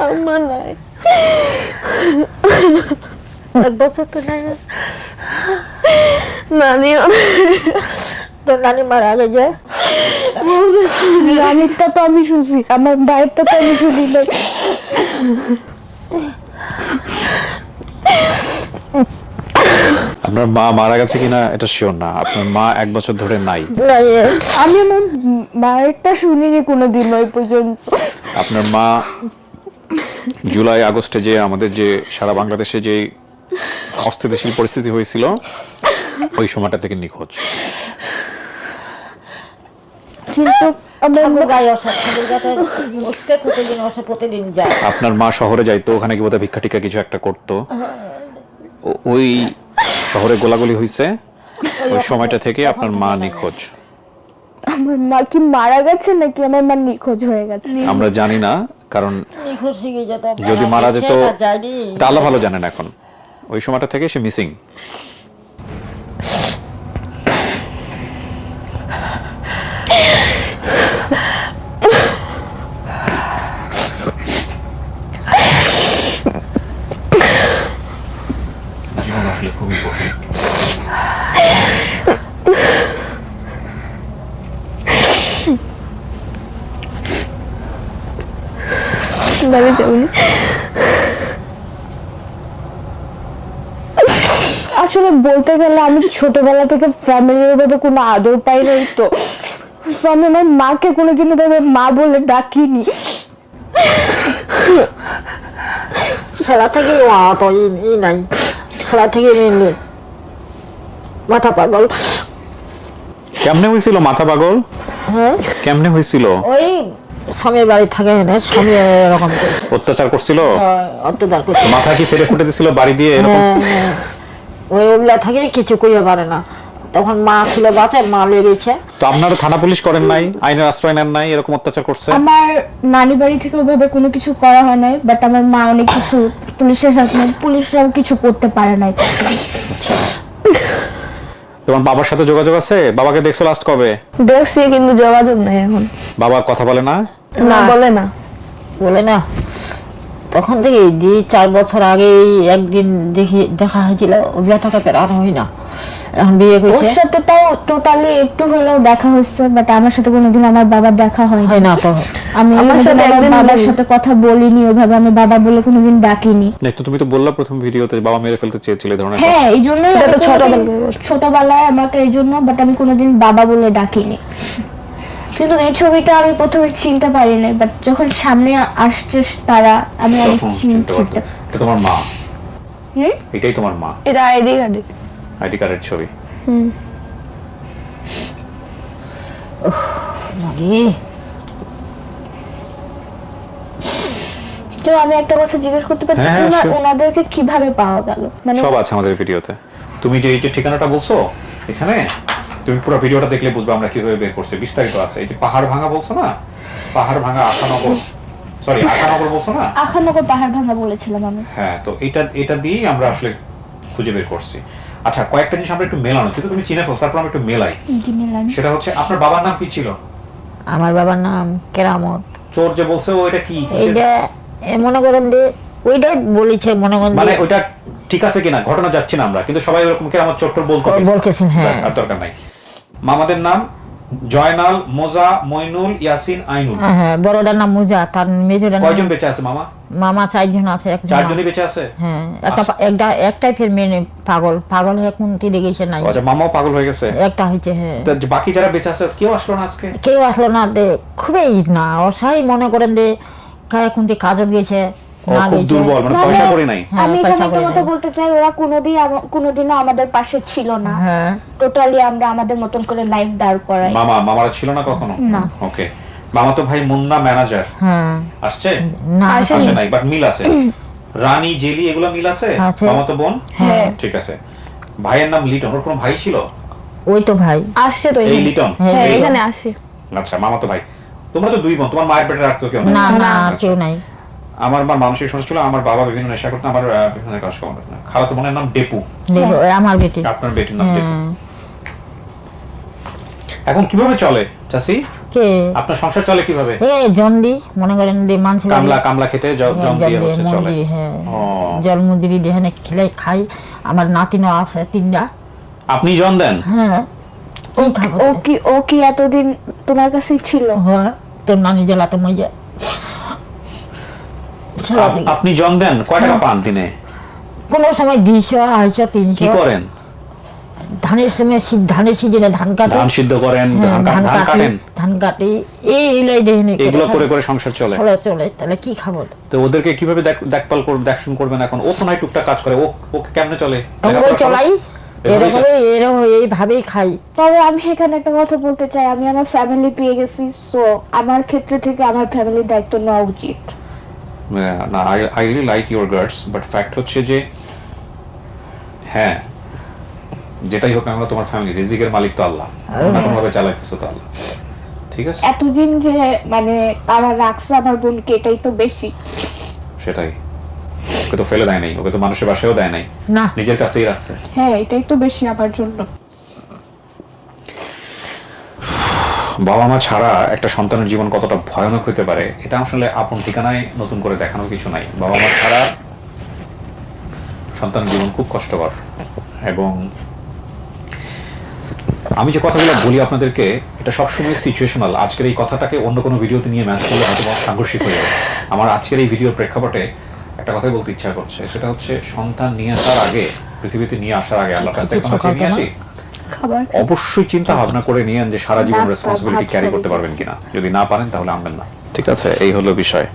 আম্মা নাই, এক বছর তো নাই। নানিও তো, নানি মারা গেছে। নানিরটা তো আমি শুনছি, আমার ভাইয়েরটা তো আমি শুনি নাই। আপনার মা মারা গেছে কিনা এটা শিওর না, আপনার মা 1 বছর ধরে নাই। আমি আমার মায়েরটা শুনিনি কোনোদিন ওই পর্যন্ত। আপনার মা জুলাই আগস্টে যে আমাদের যে সারা বাংলাদেশে যে অস্থিতিশীল পরিস্থিতি হয়েছিল ওই সময়টা থেকে নিখোঁজ। কিন্তু আপনার মা শহরে যাইতো, ওখানে কি বোধহয় ভিক্ষা টিক্ষা কিছু একটা করতো। ওই শহরে গোলাগুলি হয়েছে, ওই সময়টা থেকে আপনার মা নিখোঁজ। আমার মা কি মারা গেছে নাকি আমার মা নিখোঁজ হয়ে গেছে আমরা জানি না, কারণ যদি মারা যেত এটা আল্লাহ ভালো জানেন। এখন ওই সময়টা থেকে সে মিসিং। জীবন আসলে খুবই কঠিন। বাড়ি যাবনি। আসলে বলতে গেলে আমি ছোটবেলা থেকে ফ্যামিলির ভাবে কোনো আদর পাই নাই, তো আমি আমার মাকে কোনোদিন ভাবে মা বলে ডাকিনি। ছেলা থেকে তো ই নাই, ছেলা থেকে মেনলি মাথা পাগল। কেমনে হয়েছিল মাথা পাগল? হ্যাঁ, কেমনে হয়েছিল? ওই স্বামীর বাড়ি থাকে না, স্বামী এরকম অত্যাচার করছিল? অত্যাচার করছে। মাথা কি ফেরে ফুটে দিছিল বাড়ি দিয়ে এরকম? ওই ওগুলা থাকে কিছু কইয়া পারে না। তখন মা ছিল বাচ্চা, মা লেগেছে। তো আপনারা থানা পুলিশ করেন নাই, আইনের আশ্রয় নেন নাই, এরকম অত্যাচার করছে? আমার নানি বাড়ি থেকে ওইভাবে কোনো কিছু করা হয় নাই, বাট আমার মা অনেক কিছু পুলিশের সাথে, পুলিশরাও কিছু করতে পারে নাই। তোমার বাবার সাথে যোগাযোগ আছে? বাবাকে দেখছো লাস্ট কবে? দেখছি কিন্তু যোগাযোগ নাই এখন। বাবা কথা বলে না? না, বলে না। বলে না, তখন থেকে 4 বছর আগে একদিন দেখা হয়েছিল, ওগুলা টাকা আর হয় না। এখন বিয়ে ওর করেছে, সাথে তাও টোটালি একটু হলেও দেখা হচ্ছে, বাট আমার সাথে কোনোদিন আমার বাবার দেখা হয় হয় না। তো আমি আমার সাথে একদিন বাবার সাথে কথা বলিনি ওইভাবে, আমি বাবা বলে কোনোদিন ডাকিনি। না, তো তুমি তো বললা প্রথম ভিডিওতে বাবা মেরে ফেলতে চেয়েছিলে ধরনের। হ্যাঁ, এই জন্য ছোটবেলায় আমাকে এই জন্য, বাট আমি কোনোদিন বাবা বলে ডাকিনি। কিন্তু এই ছবিটা আমি প্রথমে চিনতে পারিনি, বাট যখন সামনে আসছে তারা, আমি অনেক চিনতে। এটা তোমার মা? এটাই তোমার মা? এটা আইডি কার্ডে। আইডি কার্ডের ছবি। লাগে তো আমি একটা কথা জিজ্ঞেস করতে পারি, হ্যাঁ, sure. ওনাদেরকে কিভাবে পাওয়া গেল? মানে সব আছে আমাদের ভিডিওতে। তুমি যে এই যে ঠিকানাটা বলছো এখানে, তুমি পুরো ভিডিওটা দেখলে বুঝবে আমরা কিভাবে বের করছি, বিস্তারিত আছে। এই যে পাহাড় ভাঙা বলছো না, পাহাড় ভাঙা আখানগর, সরি আখানগর বলছো না? আখানগর পাহাড় ভাঙা বলেছিলাম আমি। হ্যাঁ, তো এটা দিয়েই আমরা আসলে খুঁজে বের করছি। আচ্ছা, কয়েকটা জিনিস আমরা একটু মেলানো, কিন্তু তুমি চিনে ফেলছো, তারপর আমরা একটু মেলাই। জি মিলান। সেটা হচ্ছে আপনার বাবার নাম কি ছিল? আমার বাবার নাম কেরামত। চোর যে বলছে ওইটা কি? এইটা মনে করেন যে ওইটাই বলেছে, মনে করেন মানে ওইটা ঠিক আছে কিনা ঘটনা যাচ্ছে না আমরা, কিন্তু সবাই ওরকম কেরামত চোর বলতে বলতেছেন। হ্যাঁ, আর দরকার নাই। মামাদের নাম জয়নাল, মোজা, মইনুল, ইয়াসিন, আইনুল। হ্যাঁ, বড়টার নাম মুজা, তার মেজরের কয়জন বেঁচে আছে মামা? মামা 4 জন আছে। একজন 4 জনই বেঁচে আছে? হ্যাঁ, একটাই ফের মেয়ে পাগল হয়ে কোন তীরে গেছে নাই। আচ্ছা, মামাও পাগল হয়ে গেছে? একটা হয়েছে। হ্যাঁ, তো বাকি যারা বেঁচে আছে কেউ আসলো না আজকে? কেউ আসলো না। খুবই না অসহায়, মনে করেন যে কোনটি কাজে গেছে না খুব গেছে। দুর্বল, মানে পয়সা করে নাই। হ্যাঁ, আমি পয়সা এখানে একটা করে কথা নাই। বলতে চাই, ওরা কোনোদিনও আমাদের পাশে ছিল না। হ্যাঁ, টোটালি আমরা আমাদের মতন করে লাইফ দাঁড় করাই। মামারা ছিল না কখনো? না। ওকে, মামা তো ভাই মুন্না ম্যানেজার হ্যাঁ, আসছে? না আসে নাই, বাট মিল আছে। রানী, জেলি এগুলো মিল আছে? আছে। মামা তো বোন? হ্যাঁ। ঠিক আছে। ভাইয়ের নাম লিটন, ওর কোনো ভাই ছিল? ওই তো ভাই আসছে তো এই লিটন? হ্যাঁ, এই এখানে আসে। আচ্ছা, মামা তো ভাই। তোমরা তো 2 বোন, তোমার মায়ের পেটে রাখতো কেউ? না না আর আচ্ছা। কেউ নাই। আমার মার মানসিক সমস্যা ছিল, আমার বাবা বিভিন্ন নেশা করতেন, আমার বিভিন্ন কাজ করতেন না। খালাতো বোনের নাম ডেপু। আমার বেটি। আপনার বেটির নাম ডেপু। হ্যাঁ। এখন কিভাবে চলে চাচি? কে আপনার সংসার চলে কিভাবে? জন্ডি, মনে করেন যে মানুষ কামলা খেতে জল দিয়ে হচ্ছে চলে। হ্যাঁ, ও। জল মুদিরি দেখানে খেলে খাই। আমার নাতিনও আছে 3টা। আপনি জন দেন? হ্যাঁ, ওই খাবো। ও কি এতদিন তোমার কাছে ছিল? হ্যাঁ, তোর নানি জেলাতে মজা। আপনি জন দেন? কয় টাকা পান দিনে? কোন সময় 200, 250, 300। কি করেন? ধানের সময় ধানের সিজনে ধান কাটে, ধান সিদ্ধ করেন, হ্যাঁ, ধান কাটেন, ধান কাটে, এই দেখেন এগুলো করে সংসার চলে। চলে। তাহলে কি খাবো? তো ওদেরকে কিভাবে দেখশুন করবেন? এখন ও তো নাই টুকটাক কাজ করে, ওকে কেমনে চলে? ওই চলাই এইভাবেই খাই। তবে আমি এখানে একটা কথা বলতে চাই, আমি আমার ফ্যামিলি পেয়ে গেছি, সো আমার ক্ষেত্রে থেকে আমার ফ্যামিলির দায়িত্ব নেওয়া উচিত। না, I really like your guards, but fact হচ্ছে যে হ্যাঁ, যেটাই হোক আমরা তোমার ফ্যামিলি, রিজিকের মালিক তো আল্লাহ, না কোনোভাবে চালাইতেছো তো আল্লাহ। ঠিক আছে, এতদিন যে মানে তারা রাখছে আমার বোনকে, এটাই তো বেশি। সেটাই। ওকে তো ফেলে দেয় নাই, ওকে তো মানুষের বাসায়ও দেয় নাই, না, নিজের কাছেই রাখছে। হ্যাঁ, এটাই তো বেশি আমার জন্য। বাবা মা ছাড়া একটা সন্তানের জীবন কতটা ভয়ানক হতে পারে, এটা আসলে আপন ঠিকানায় নতুন করে দেখানোর কিছু নাই। বাবা মা ছাড়া সন্তানের জীবন খুব কষ্টকর। এবং আমি যে কথাগুলো বলি আপনাদেরকে, এটা সবসময় সিচুয়েশনাল। আজকের এই কথাটাকে অন্য কোনো ভিডিওতে নিয়ে ম্যাচ করলে হয়তো সাংঘর্ষিক হয়ে যাবে। আমার আজকের এই ভিডিওর প্রেক্ষাপটে একটা কথাই বলতে ইচ্ছা করছে, সেটা হচ্ছে সন্তান নিয়ে আসার আগে, পৃথিবীতে নিয়ে আসার আগে আল্লাহর কাছ থেকে ক্ষমা চেয়ে নিয়ে আসি। অবশ্যই চিন্তা ভাবনা করে নিয়েন যে সারা জীবন রেসপন্সিবিলিটি ক্যারি করতে পারবেন কিনা। যদি না পারেন তাহলে আনবেন না। ঠিক আছে, এই হলো বিষয়।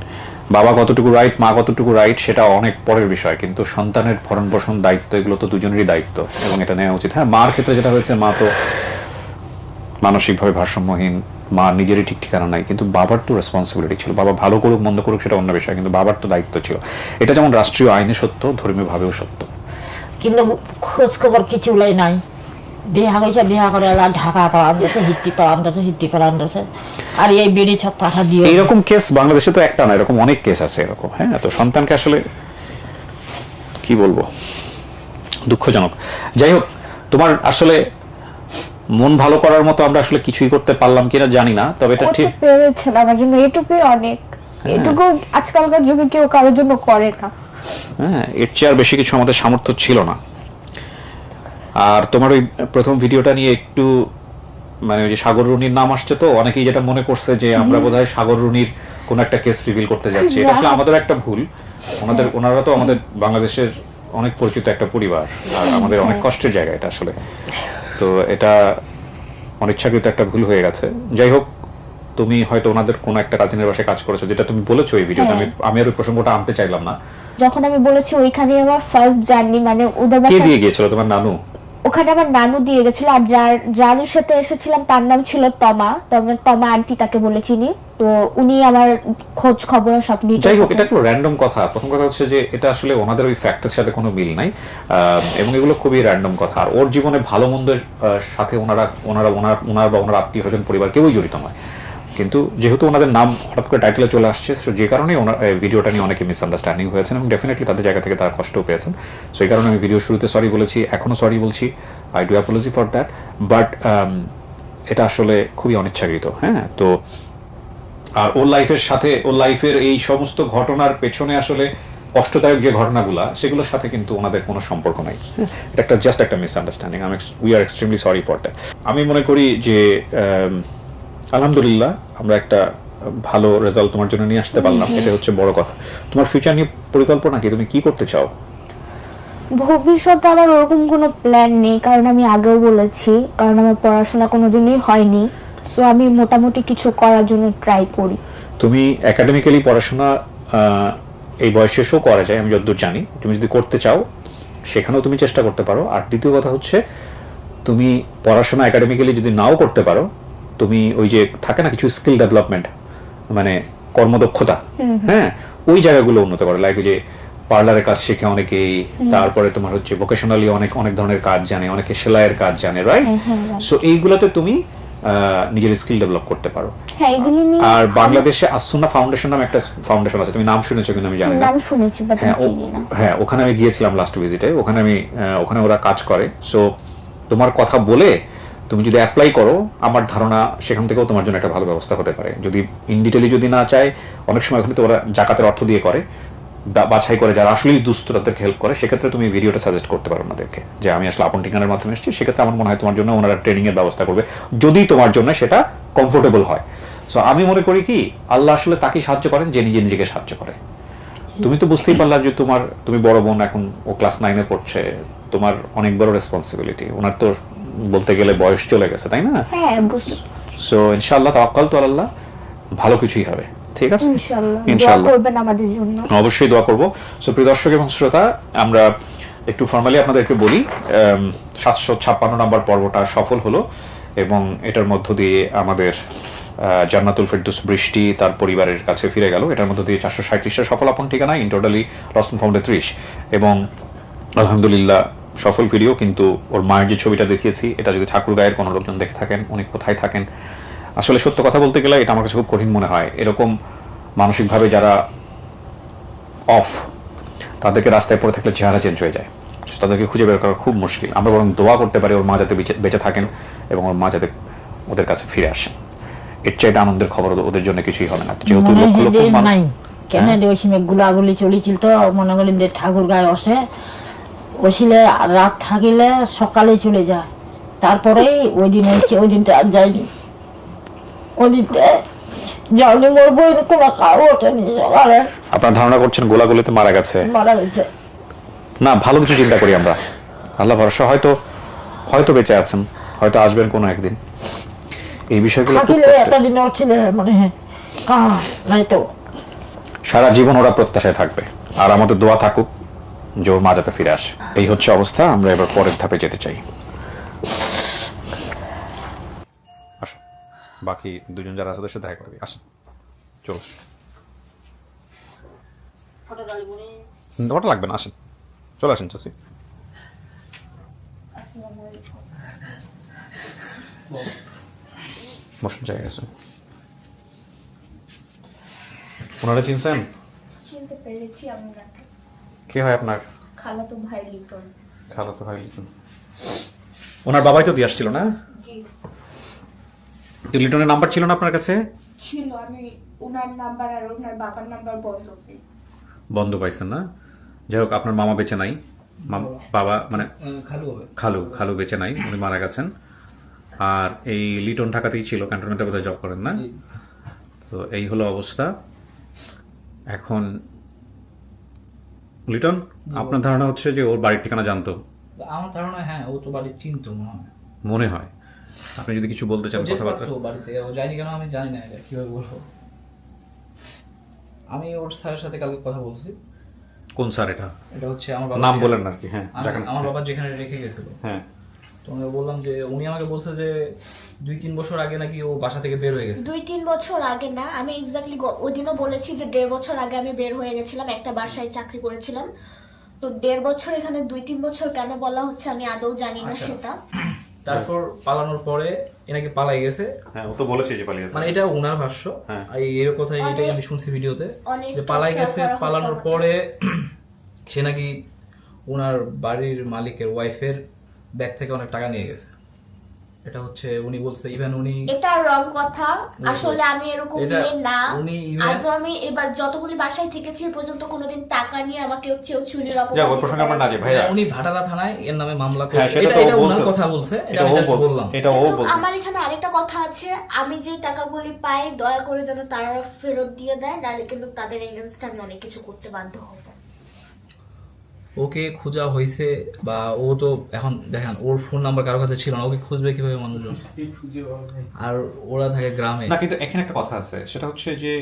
বাবা কতটুকু রাইট, মা কতটুকু রাইট, সেটা অনেক পরের বিষয়, কিন্তু সন্তানের ভরণ পোষণ দায়িত্ব, এগুলো তো দুজনেরই দায়িত্ব এবং এটা নেওয়া উচিত। হ্যাঁ, মার ক্ষেত্রে যেটা হয়েছে, মা তো মানসিকভাবে ভারসাম্যহীন, মা নিজেরই ঠিক ঠিকানা নাই, কিন্তু বাবার তো রেসপন্সিবিলিটি ছিল। বাবা ভালো করুক মন্দ করুক সেটা অন্য বিষয়, কিন্তু বাবার তো দায়িত্ব ছিল। এটা যেমন রাষ্ট্রীয় আইনে সত্য, ধর্মীয় ভাবেও সত্য। কিন্তু খোঁজ খবর কিছু নাই। বিয়া হয়েছে, বিয়া করে ঢাকা পাওয়া আনতেছে, হিট্টি পাওয়া আনতেছে, আর এই বেড়ি সব টাকা দিয়ে। এইরকম কেস বাংলাদেশে তো একটা না, এরকম অনেক কেস আছে এরকম। হ্যাঁ, তো সন্তানকে আসলে কি বলবো, দুঃখজনক। যাই হোক, তোমার আসলে মন ভালো করার মতো আমরা আসলে কিছুই করতে পারলাম কিনা জানি না, তবে এটা ঠিক পেরেছিল আমার জন্য, এটুকুই অনেক। এটুকু আজকালকার যুগে কেউ কারোর জন্য করে না। হ্যাঁ, এর চেয়ে আর বেশি কিছু আমাদের সামর্থ্য ছিল না। আর তোমার ওই প্রথম ভিডিওটা নিয়ে একটু মানে ওই যে সাগর রুনির নাম আসছে, তো অনেকেই যেটা মনে করছে যে আমরা বোধহয় সাগর রুনির কোন একটা কেস রিভিল করতে যাচ্ছি। এটা আসলে আমাদের একটা ভুল। ওনারা তো আমাদের বাংলাদেশের অনেক পরিচিত একটা পরিবার, আর আমাদের অনেক কষ্টের জায়গা এটা আসলে। তো এটা অনিচ্ছাকৃত একটা ভুল হয়ে গেছে। যাই হোক, তুমি হয়তো ওনাদের কোন একটা কাজিনের বাসায় কাজ করেছো, যেটা তুমি বলেছো এই ভিডিওতে। আমি আর ওই প্রসঙ্গটা আনতে চাইলাম না। যখন আমি বলেছি ওইখানে আমার ফার্স্ট জার্নি, মানে ওদের কে দিয়ে গিয়েছিল? তোমার নানু? ওখানে আমার নানু দিয়ে গেছিল, আর যার সাথে এসেছিলাম তার নাম ছিল তমা, তমা আন্টি তাকে বলে চিনি। তো উনি আমার খোঁজ খবর সব নিয়ে। যাই হোক, এটা একটু র্যান্ডম কথা। প্রথম কথা হচ্ছে যে এটা আসলে ওনাদের ওই ফ্যাক্টের সাথে কোনো মিল নাই, এবং এগুলো খুবই র্যান্ডম কথা। আর ওর জীবনে ভালো মন্দের সাথে ওনার আত্মীয় স্বজন পরিবার কেউই জড়িত নয়, কিন্তু যেহেতু ওনাদের নাম হঠাৎ করে টাইটেলে চলে আসছে, যে কারণে ওনার ভিডিওটা নিয়ে অনেকে মিসআন্ডারস্ট্যান্ডিং হয়েছেন এবং ডেফিনেটলি তাদের জায়গা থেকে তারা কষ্টও পেয়েছেন। সো এই কারণে আমি ভিডিও শুরুতে সরি বলেছি, এখনও সরি বলছি, I do Apology for that. But এটা আসলে খুবই অনিচ্ছাকৃত। হ্যাঁ, তো আর ওর লাইফের এই সমস্ত ঘটনার পেছনে আসলে কষ্টদায়ক যে ঘটনাগুলা, সেগুলোর সাথে কিন্তু ওনাদের কোনো সম্পর্ক নাই। এটা একটা জাস্ট একটা misunderstanding. We are extremely sorry for that. আমি মনে করি যে আলহামদুলিল্লাহ আমরা একটা ভালো রেজাল্ট তোমার জন্য নিয়ে আসতে পারলাম, এটা হচ্ছে বড় কথা। তোমার ফিউচার নিয়ে পরিকল্পনা কি? তুমি কি করতে চাও? ভবিষ্যতে আমার ওরকম কোনো প্ল্যান নেই, কারণ আমি আগেও বলেছি, কারণ আমার পড়াশোনা কোনোদিনই হয়নি। সো আমি মোটামুটি কিছু করার জন্য ট্রাই করি। তুমি একাডেমিক্যালি পড়াশোনা এই বয়সে শেষও করা যায় আমি যতদূর জানি। তুমি যদি করতে চাও সেখানেও তুমি চেষ্টা করতে পারো। আর দ্বিতীয় কথা হচ্ছে, তুমি পড়াশোনা একাডেমিক্যালি যদি নাও করতে পারো, তুমি ওই যে থাকে না কিছু স্কিল ডেভেলপমেন্ট, মানে কর্মদক্ষতা, হ্যাঁ, ওই জায়গাগুলো উন্নত করো। লাইক ওই যে পার্লারের কাজ শিখে অনেকেই, তারপরে তোমার হচ্ছে ভোকেশনালি অনেক ধরনের কাজ জানে, অনেকে সেলাইয়ের কাজ জানে, রাইট? সো এইগুলোতে তুমি নিজের স্কিল ডেভেলপ করতে পারো। আর বাংলাদেশে আসুন্না ফাউন্ডেশন নামে একটা ফাউন্ডেশন আছে, তুমি নাম শুনেছো কিনা আমি জানি না। নাম শুনেছি, বাট চিনি না। হ্যাঁ, ওখানে আমি গিয়েছিলাম লাস্ট ভিজিটে, ওখানে ওরা কাজ করে। সো তোমার কথা বলে তুমি যদি অ্যাপ্লাই করো, আমার ধারণা সেখান থেকেও তোমার জন্য একটা ভালো ব্যবস্থা হতে পারে। যদি ইন ডিটেইলি যদি না চায়, অনেক সময় ওখানে তো ওরা জাকাতের অর্থ দিয়ে করে, বাছাই করে যারা আসলেই দুস্থ তাদেরকে হেল্প করে। সেক্ষেত্রে তুমি ভিডিওটা সাজেস্ট করতে পারো ওনাদেরকে যে আমি আসলে আপন ঠিকানার মাধ্যমে এসেছি। সেক্ষেত্রে আমার মনে হয় তোমার জন্য ওনারা ট্রেনিং এর ব্যবস্থা করবে, যদি তোমার জন্য সেটা কমফোর্টেবল হয়। সো আমি মনে করি কি, আল্লাহ আসলে তাকেই সাহায্য করেন যে নিজেকে সাহায্য করে। তুমি তো বুঝতেই পারলা যে তুমি বড় বোন, এখন ও ক্লাস 9-এ পড়ছে, তোমার অনেক বড় রেসপন্সিবিলিটি। ওনার তো বলতে গেলে বয়স চলে গেছে, তাই না? হ্যাঁ, সো ইনশাআল্লাহ তাওয়াক্কালতু আলাল্লাহ, ভালো কিছুই হবে। ঠিক আছে, ইনশাআল্লাহ করবেন আমাদের জন্য, অবশ্যই দোয়া করব। সো প্রিয় দর্শক এবং শ্রোতা, আমরা একটু ফর্মালি আপনাদেরকে বলি, 756 নম্বর পর্বটা সফল হলো এবং এটার মধ্য দিয়ে আমাদের জান্নাতুল ফেরদৌস বৃষ্টি তার পরিবারের কাছে ফিরে গেল। এটার মধ্য দিয়ে 437টা সফল আপন ঠিকানা, ইন টোটালি লস্ট এন্ড ফাউন্ডে 30। এবং আলহামদুলিল্লাহ সফল ভিডিও। কিন্তু ওর মায়ের যে ছবিটা দেখিয়েছি, এটা যদি ঠাকুরগাঁয়ের কোনো লোকজন দেখে থাকেন, উনি কোথায় থাকেন, আসলে সত্য কথা বলতে গেলে এটা আমার কাছে খুব কঠিন মনে হয়। এরকম মানসিকভাবে যারা অফ, তাদেরকে রাস্তায় পড়ে থাকলে চেহারা চেঞ্জ হয়ে যায়, তাদেরকে খুঁজে বের করা খুব মুশকিল। আমরা বরং দোয়া করতে পারি ওর মা যাতে বেঁচে থাকেন এবং ওর মা যাতে ওদের কাছে ফিরে আসেন। এর চাইতে আনন্দের খবর ওদের জন্য কিছুই হবে না। যেহেতু লক্ষ লক্ষ নাই কেন ওই সময় গুলাগুলি চলিছিল, তো মনে করেন যে ঠাকুর গায়ে আসে, ওইলে রাত থাকিলে সকালে চলে যায়। তারপরে ওই দিনটা আর যায়নি, ওই দিনটা যাওনি, মোর বই কোনো খাওয়া ওঠেনি সকালে। আপনার ধারণা করছেন গোলাগুলিতে মারা গেছে? না, ভালো কিছু চিন্তা করি আমরা, আল্লাহ ভরসা, হয়তো বেঁচে আছেন, হয়তো আসবেন কোনো একদিন। এই বিষয়গুলো সারা জীবন ওরা প্রত্যাশায় থাকবে, আর আমাদের দোয়া থাকুক যে ওর মা যাতে ফিরে আসে। এই হচ্ছে অবস্থা। আমরা এবার পরের ধাপে যেতে চাই। আসো, বাকি দুজন যারা আছে ওদের সাথে দেখা করবি। আসেন, চলো। ফটো লাগবে না, আসেন, চলে আসেন চাচি। বসুন, জায়গায় আসুন। ওনারা চিনছেন? চিনতে পেরেছি আমি। কে হয় আপনার? খালাতো ভাই লিটন। খালাতো ভাই লিটন। ওনার বাবাই তো দিয়ে আসছিল না? জি। তো লিটনের নাম্বার ছিল না আপনার কাছে? ছিল, আমি ওনার নাম্বার আর ওনার বাবার নাম্বার বন্ধ পাইছেন না? যাই হোক, আপনার মামা বেঁচে নাই, বাবা মানে খালু বেঁচে নাই, উনি মারা গেছেন। আর এই লিটন ঢাকাতেই ছিল, ক্যান্টনমেন্টে বোধহয় জব করেন না? তো এই হলো অবস্থা এখন। লিটন, আপনার ধারণা হচ্ছে যে ওর বাড়ির ঠিকানা জানতো? আমার ধারণা হ্যাঁ, ও তো বাড়ি চিনতো মনে হয়। আপনি যদি কিছু বলতে চান কথাবার্তা। বাড়িতে ও যায়নি কেন আমি জানি না, এটা কিভাবে বলবো। আমি ওর স্যারের সাথে কালকে কথা বলছি। কোন স্যার এটা? এটা হচ্ছে আমার বাবা, নাম বলেন না কি? হ্যাঁ, আমার বাবা যেখানে রেখে গেছিল, হ্যাঁ, তো আমি বললাম যে উনি আমাকে বলছে যে 2-3 বছর আগে নাকি ও বাসা থেকে বের হয়ে গেছে। 2-3 বছর আগে না, আমি এক্স্যাক্টলি ওই দিনও বলেছি যে 1.5 বছর আগে আমি বের হয়ে গেছিলাম, একটা বাসায় চাকরি করেছিলাম। তো 1.5 বছর, এখানে 2-3 বছর কেন বলা হচ্ছে আমি আদৌ জানি না সেটা। তারপর পালানোর পরে এনাকে পালাই গেছে। হ্যাঁ, ও তো বলেছে যে পালিয়ে গেছে। মানে এটা ওনার ভাষ্য, হ্যাঁ। এর কথাই এটাই আমি শুনছি ভিডিওতে, অনেক যে পালাই torture গেছে। করা হতো পালানোর আমাকে। পরে সে নাকি ওনার বাড়ির মালিকের ওয়াইফের ব্যাগ থেকে অনেক টাকা নিয়ে গেছে। এটা হচ্ছে উনি বলছে। ইভেন উনি, এটা রং কথা, আসলে আমি এরকম এটা মেয়ে না। উনি even- আগে আমি এবার যতগুলি বাসায় থেকেছি এ পর্যন্ত কোনোদিন টাকা নিয়ে আমাকে কেউ চুরির যাক, ওই অপবাদ প্রসঙ্গে আমরা না যাই ভাইয়া। উনি ভাটারা থানায় এর নামে মামলা হ্যাঁ, করেছে। সেটা এটা তো ও এটা বলছে। ওনার কথা বলছে, এটা এটা আমি ও just বলছে, বললাম। এটা ও কিন্তু বলছে। আমার এখানে আরেকটা কথা আছে, আমি যে টাকাগুলি পাই দয়া করে যেন তারা ফেরত দিয়ে দেয়, নাহলে কিন্তু তাদের এগেনস্টে আমি অনেক কিছু করতে বাধ্য হব। ওকে খোঁজা হয়েছে, বা ও তো এখন দেখেন ওর ফোন নাম্বার কারো কাছে ছিল না, ওকে খুঁজবে কিভাবে মানুষজন? আর ওরা থাকে গ্রামে। না, কিন্তু এখানে একটা কথা আছে, সেটা হচ্ছে যে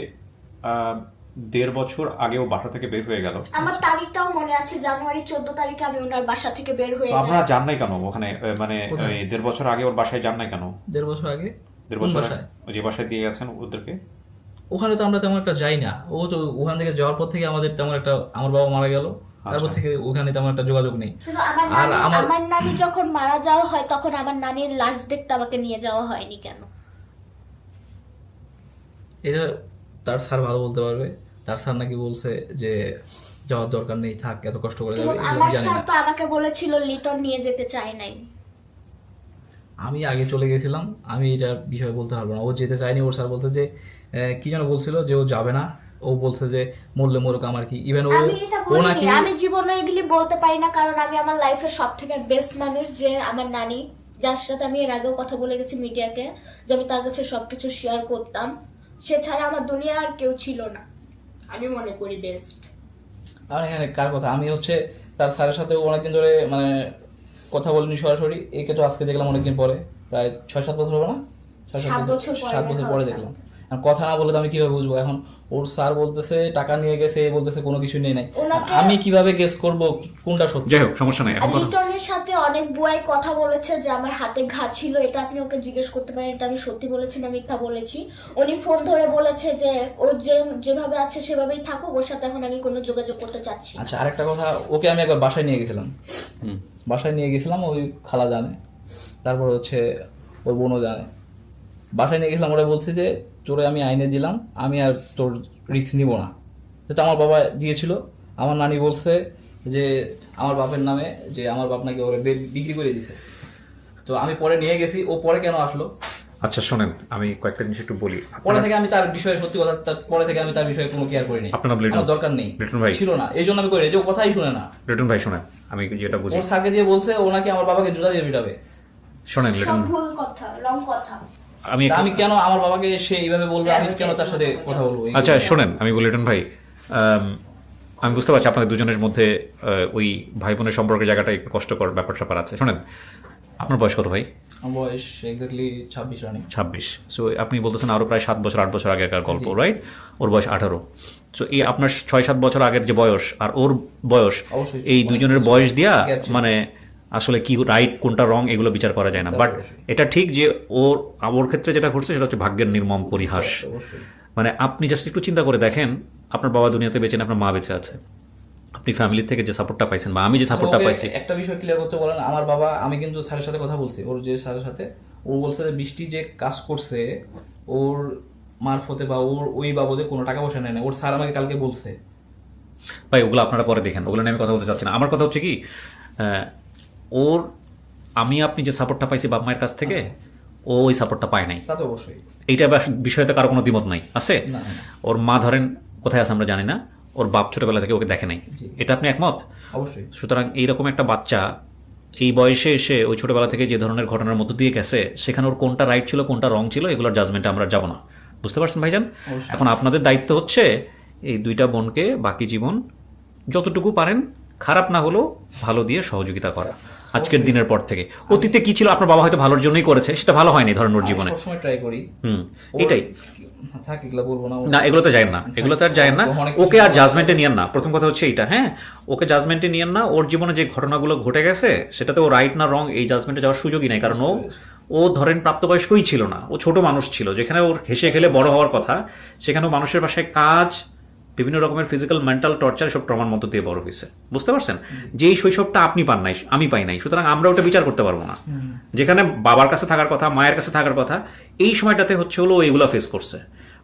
1.5 বছর আগে ও বাসা থেকে বের হয়ে গেল। আমার তারিখটাও মনে আছে, জানুয়ারি 14 তারিখে আমি ওনার বাসা থেকে বের হয়ে তো যাই। আপনারা যান নাই কেন ওখানে? মানে কোথায়? 1.5 বছর আগে ওর বাসায় যান নাই কেন? 1.5 বছর আগে 1.5 কোন বছর বাসায়? যে বাসায় দিয়ে গেছেন ওদেরকে। ওখানে তো আমরা তেমন একটা যাই না। ও তো ওখান থেকে যাওয়ার পর থেকে আমাদের তেমন একটা, আমার বাবা মারা গেল, তারপর থেকে ওখানে তেমন একটা যোগাযোগ নেই। কিন্তু আমার আর নানি, আমার- আমার নানি যখন মারা যাওয়া হয় তখন আমার নানির লাশ দেখতে আমাকে নিয়ে যাওয়া হয়নি কেন? এটা তার স্যার ভালো বলতে পারবে। তার স্যার নাকি বলছে যে যাওয়ার দরকার নেই, থাক, এত কষ্ট করে কিন্তু যাবে, এগুলো আমার আমি জানি স্যার না। তো আমাকে বলেছিল লিটন নিয়ে যেতে চায় নাই। আমি আগে চলে গেছিলাম, আমি এটা বিষয়ে বলতে পারবো না। ও যেতে চায়নি, ওর স্যার বলছে যে কি যেন বলছিল যে ও যাবে না। ও বলছে যে মরলে মরুক আমার কি। ইভেন আমি এটা ও নাকি, বলিনি, আমি জীবনে এগুলি বলতে পারি না, কারণ আমি আমার লাইফের সব থেকে বেস্ট মানুষ যে আমার নানি, যার সাথে আমি এর আগেও কথা বলে গেছি মিডিয়াকে, যে আমি তার কাছে সবকিছু শেয়ার করতাম। সে ছাড়া আমার দুনিয়া আর কেউ ছিল না, আমি মনে করি বেস্ট। আমার এখানে কার কথা, আমি হচ্ছে তার স্যারের সাথে অনেকদিন ধরে মানে কথা বলিনি সরাসরি। একে তো আজকে দেখলাম অনেকদিন পরে, প্রায় 6-7 বছর হবে না? 7 বছর পরে 7 বছর দেখা পরে হয়েছে। দেখলাম। আর কথা না বলে তো আমি কিভাবে বুঝবো? এখন ওর স্যার বলতেছে টাকা নিয়ে গেছে, এ বলতেছে কোনো কিছু নেই নাই। ওনাকে- আমি কিভাবে গেস করবো কোনটা সত্যি? যাই হোক, সমস্যা নাই। আর এখন কথা লিটনের সাথে অনেক বুয়াই কথা বলেছে যে আমার হাতে ঘা ছিল, এটা আপনি ওকে জিজ্ঞেস করতে পারেন, এটা আমি সত্যি বলেছি না মিথ্যা বলেছি। উনি ফোন ধরে বলেছে যে ও যেভাবে আছে সেভাবেই থাকুক, ওর সাথে এখন আমি কোনো যোগাযোগ করতে চাচ্ছি না। আচ্ছা, আরেকটা কথা, ওকে আমি একবার বাসায় নিয়ে গেছিলাম। বাসায় নিয়ে গেছিলাম, ওই খালা জানে, তারপর হচ্ছে ওর বোনও জানে। বাসায় নিয়ে গেছিলাম, ওরা বলছে যে তোরে আমি আইনে দিলাম, আমি আর তোর রিস্ক নিব না। তো আমার বাবা দিয়েছিল। আমার নানি বলছে যে আমার বাপের নামে, যে আমার বাপ নাকি ওরে বিক্রি করে দিছে। তো আমি পরে নিয়ে গেছি, ও পরে কেন আসলো? আচ্ছা শোনেন, আমি কয়েকটা জিনিস একটু বলি। পরে থেকে আমি তার বিষয়ে, সত্যি কথা, পরে থেকে আমি তার বিষয়ে কোনো কেয়ার করিনি। আপনার লিটন- আমার দরকার নেই, লিটন ভাই। ছিল না, এই জন্য আমি করিনি, যে ও কথাই শুনে না। লিটন ভাই শোনেন, আমি যেটা বুঝি। ওর সাকে দিয়ে বলছে ও নাকি আমার বাবাকে জুতা দিয়ে পিটাবে। শোনেন সব লিটন, ভুল কথা, রং কথা। আমি তা আমি কেন আমার বাবাকে সে এইভাবে বলবে, আমি কেন তার সাথে কথা বলবো? আচ্ছা শোনেন, আমি বলি লিটন ভাই, আমি বুঝতে পারছি আপনাদের দুজনের মধ্যে ওই ভাই বোনের সম্পর্কের জায়গাটা একটু কষ্টকর ব্যাপার স্যাপার আছে। শোনেন, আপনার বয়স কত ভাই? আমার বয়স এক্স্যাক্টলি 26 রানিং। 26। সো আপনি বলতেছেন আরো প্রায় 7 বছর 8 বছর আগেকার গল্প, রাইট? ওর বয়স 18। সো এই আপনার 6-7 বছর আগের যে বয়স আর ওর বয়স, অবশ্যই এই দুজনের বয়স দিয়া gap ছিল। মানে আসলে কি রাইট কোনটা রং এগুলো বিচার করা যায় না। বাট এটা ঠিক যে ওর ক্ষেত্রে যেটা ঘটছে সেটা হচ্ছে ভাগ্যের নির্মম পরিহাস। অবশ্যই। মানে আপনি জাস্ট একটু চিন্তা করে দেখেন, আপনার বাবা দুনিয়াতে বেঁচে নেই, আপনার মা বেঁচে আছে, আপনি ফ্যামিলি থেকে যে সাপোর্টটা পাইছেন বা আমি যে সাপোর্টটা ওকে পাইছি। একটা বিষয় ক্লিয়ার করতে বলেন। আমার বাবা, আমি কিন্তু স্যারের সাথে কথা বলছি, ওর যে স্যারের সাথে, ও বলছে যে বৃষ্টি যে কাজ করছে ওর মারফতে বা ওর ওই বাবদে কোনো টাকা পয়সা নেয় না। ওর স্যার আমাকে কালকে বলছে। ভাই ওগুলো আপনারা পরে দেখেন, ওগুলো নিয়ে আমি কথা বলতে চাচ্ছি না। আমার কথা হচ্ছে কি, ওর আপনি যে সাপোর্টটা পাইছি বাপ মায়ের কাছ থেকে, ও ওই সাপোর্টটা পায় নাই। তা তো অবশ্যই। এইটা বিষয়ে তো কারো কোনো দ্বিমত নাই আছে। না, না। ওর মা ধরেন কোথায় আছে আমরা জানি না, ওর বাপ ছোটবেলা থেকে ওকে দেখে নাই, জি। এটা আপনি একমত? অবশ্যই। সুতরাং এইরকম একটা বাচ্চা এই বয়সে এসে ওই ছোটবেলা থেকে যে ধরনের ঘটনার মধ্য দিয়ে গেছে, সেখানে ওর কোনটা রাইট ছিল কোনটা রং ছিল এগুলোর জাজমেন্টে আমরা যাব না। বুঝতে পারছেন ভাইজান? অবশ্যই। এখন আপনাদের দায়িত্ব হচ্ছে এই দুইটা বোনকে বাকি জীবন যতটুকু পারেন, খারাপ না হলেও ভালো দিয়ে সহযোগিতা করা আজকের দিনের পর থেকে। অতীতে কি ছিল আপনার বাবা হয়তো ভালোর জন্যই করেছে, সেটা ভালো হয়নি ধরেন ওর আমি জীবনে। সবসময় ট্রাই করি। এটাই থাক এগুলো বলবো না। না এগুলোতে যায় না, এগুলোতে আর যায় না। অনেক ওকে আর জাজমেন্টে নিয়েন না, প্রথম কথা হচ্ছে এইটা। হ্যাঁ, ওকে জাজমেন্টে নিয়েন না। ওর জীবনে যে ঘটনাগুলো ঘটে গেছে সেটাতে ও রাইট না রং এই জাজমেন্টে যাওয়ার সুযোগই নাই, কারণ ও ধরেন প্রাপ্তবয়স্কই ছিল না, ও ছোট মানুষ ছিল। যেখানে ওর হেসে খেলে বড় হওয়ার কথা, সেখানে মানুষের বাসায় কাজ, বিভিন্ন রকমের ফিজিক্যাল মেন্টাল টর্চার, সব ট্রমার মধ্যে দিয়ে বড় হয়েছে। বুঝতে পারছেন? যেই শৈশবটা আপনি পান নাই, আমি পাই নাই, সুতরাং আমরা ওটা বিচার করতে পারবো না। যেখানে বাবার কাছে থাকার কথা, মায়ের কাছে থাকার কথা, এই সময়টাতে হচ্ছে হলো এইগুলা ফেস করছে।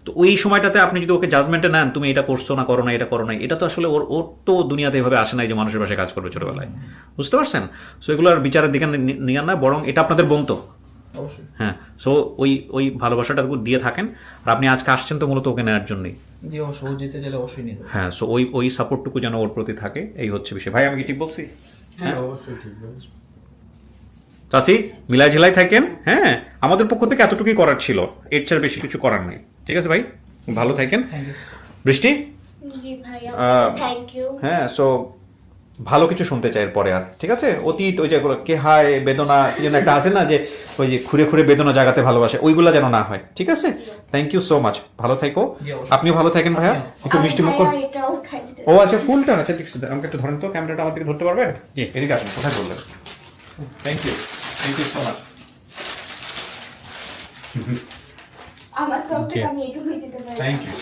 তো ওই সময়টাতে আপনি যদি ওকে জাজমেন্টে নেন, তুমি এটা করছো না, করো না, এটা করো না, এটা তো আসলে ওর তো দুনিয়াতে এভাবে আসে নাই যে মানুষের বাসায় কাজ করবে ছোটবেলায়। বুঝতে পারছেন? সো এগুলো আর বিচারের দিকে নিয়ে না, বরং এটা আপনাদের বোন তো। অবশ্যই। হ্যাঁ, সো ওই ভালোবাসাটা দিয়ে থাকেন। আর আপনি আজকে আসছেন তো মূলত ওকে নেওয়ার জন্যই। জি অবশ্যই, ও যেতে গেলে অবশ্যই নিয়ে যাবো। হ্যাঁ, সো ওই সাপোর্টটুকু যেন ওর প্রতি থাকে, এই হচ্ছে বিষয়। ভাই আমি কি ঠিক বলছি? হ্যাঁ অবশ্যই ঠিক বলেছেন। চাচি মিলাই ঝিলাই থাকেন। হ্যাঁ, আমাদের পক্ষ থেকে এতটুকুই করার ছিল, এর চেয়ে বেশি কিছু করার নেই। ঠিক আছে ভাই, ভালো থাকেন। বৃষ্টি, জি ভাইয়া, আহ, থ্যাংক ইউ। হ্যাঁ, সো ভালো কিছু শুনতে চাই এরপরে আর। ঠিক আছে, অতীত ওই যে কেহায় বেদনা কি যেন একটা আছে না, যে ওই যে খুঁড়ে খুঁড়ে বেদনা জাগাতে ভালোবাসে, ওইগুলা যেন না হয়। ঠিক আছে, থ্যাংক ইউ সো মাচ, ভালো থাকো। আপনিও ভালো থাকেন ভাইয়া, একটু মিষ্টি মুখ করুন। ভাইয়া, এটা উঠাই দিতে ও আচ্ছা, ফুলটা আচ্ছা ঠিক আছে, আমাকে একটু ধরেন তো, ক্যামেরাটা আমার দিকে ধরতে পারবেন? জি, এদিকে আসুন, কোথায় বললেন? Thank you so much. আমার তরফ থেকে আমি এটুকুই দিতে পারি। থ্যাংক ইউ,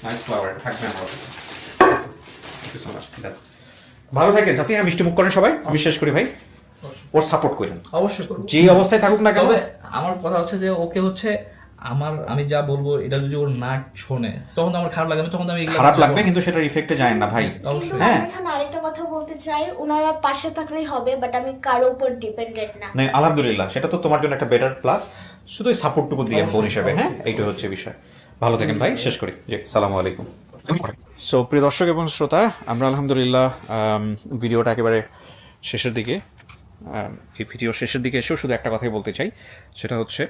নাইস ফ্লাওয়ার, থাকবেন আমার কাছে। Thank you so much. ভালো থাকেন চাচি, হ্যাঁ মিষ্টি মুখ করেন সবাই, আমি শেষ করি ভাই। ওর সাপোর্ট করেন, অবশ্যই করবো। যে অবস্থায় থাকুক না কেন। তবে আমার কথা হচ্ছে যে ওকে হচ্ছে আমি যা বলবো এটা যদি ওর না শোনে তখন তো আমার খারাপ লাগবে, তখন তো আমি এগুলো খারাপ লাগবে, কিন্তু সেটার ইফেক্টে যায় না ভাই। কিন্তু হ্যাঁ। আমি এখানে আরেকটা কথা বলতে চাই, ওনারা পাশে থাকলেই হবে, বাট আমি কারো উপর ডিপেন্ডেন্ট না। না আলহামদুলিল্লাহ, সেটা তো তোমার জন্য একটা বেটার প্লাস, শুধু সাপোর্টটুকু দিয়ে বোন হিসেবে। হ্যাঁ, এইটা হচ্ছে বিষয়। ভালো থাকেন ভাই, শেষ করি। জি, সালামু আলাইকুম। সো প্রিয় দর্শক এবং শ্রোতা, আমরা আলহামদুলিল্লাহ ভিডিওটা একেবারে শেষের দিকে, এই ভিডিও শেষের দিকে এসেও শুধু একটা কথাই বলতে চাই, সেটা হচ্ছে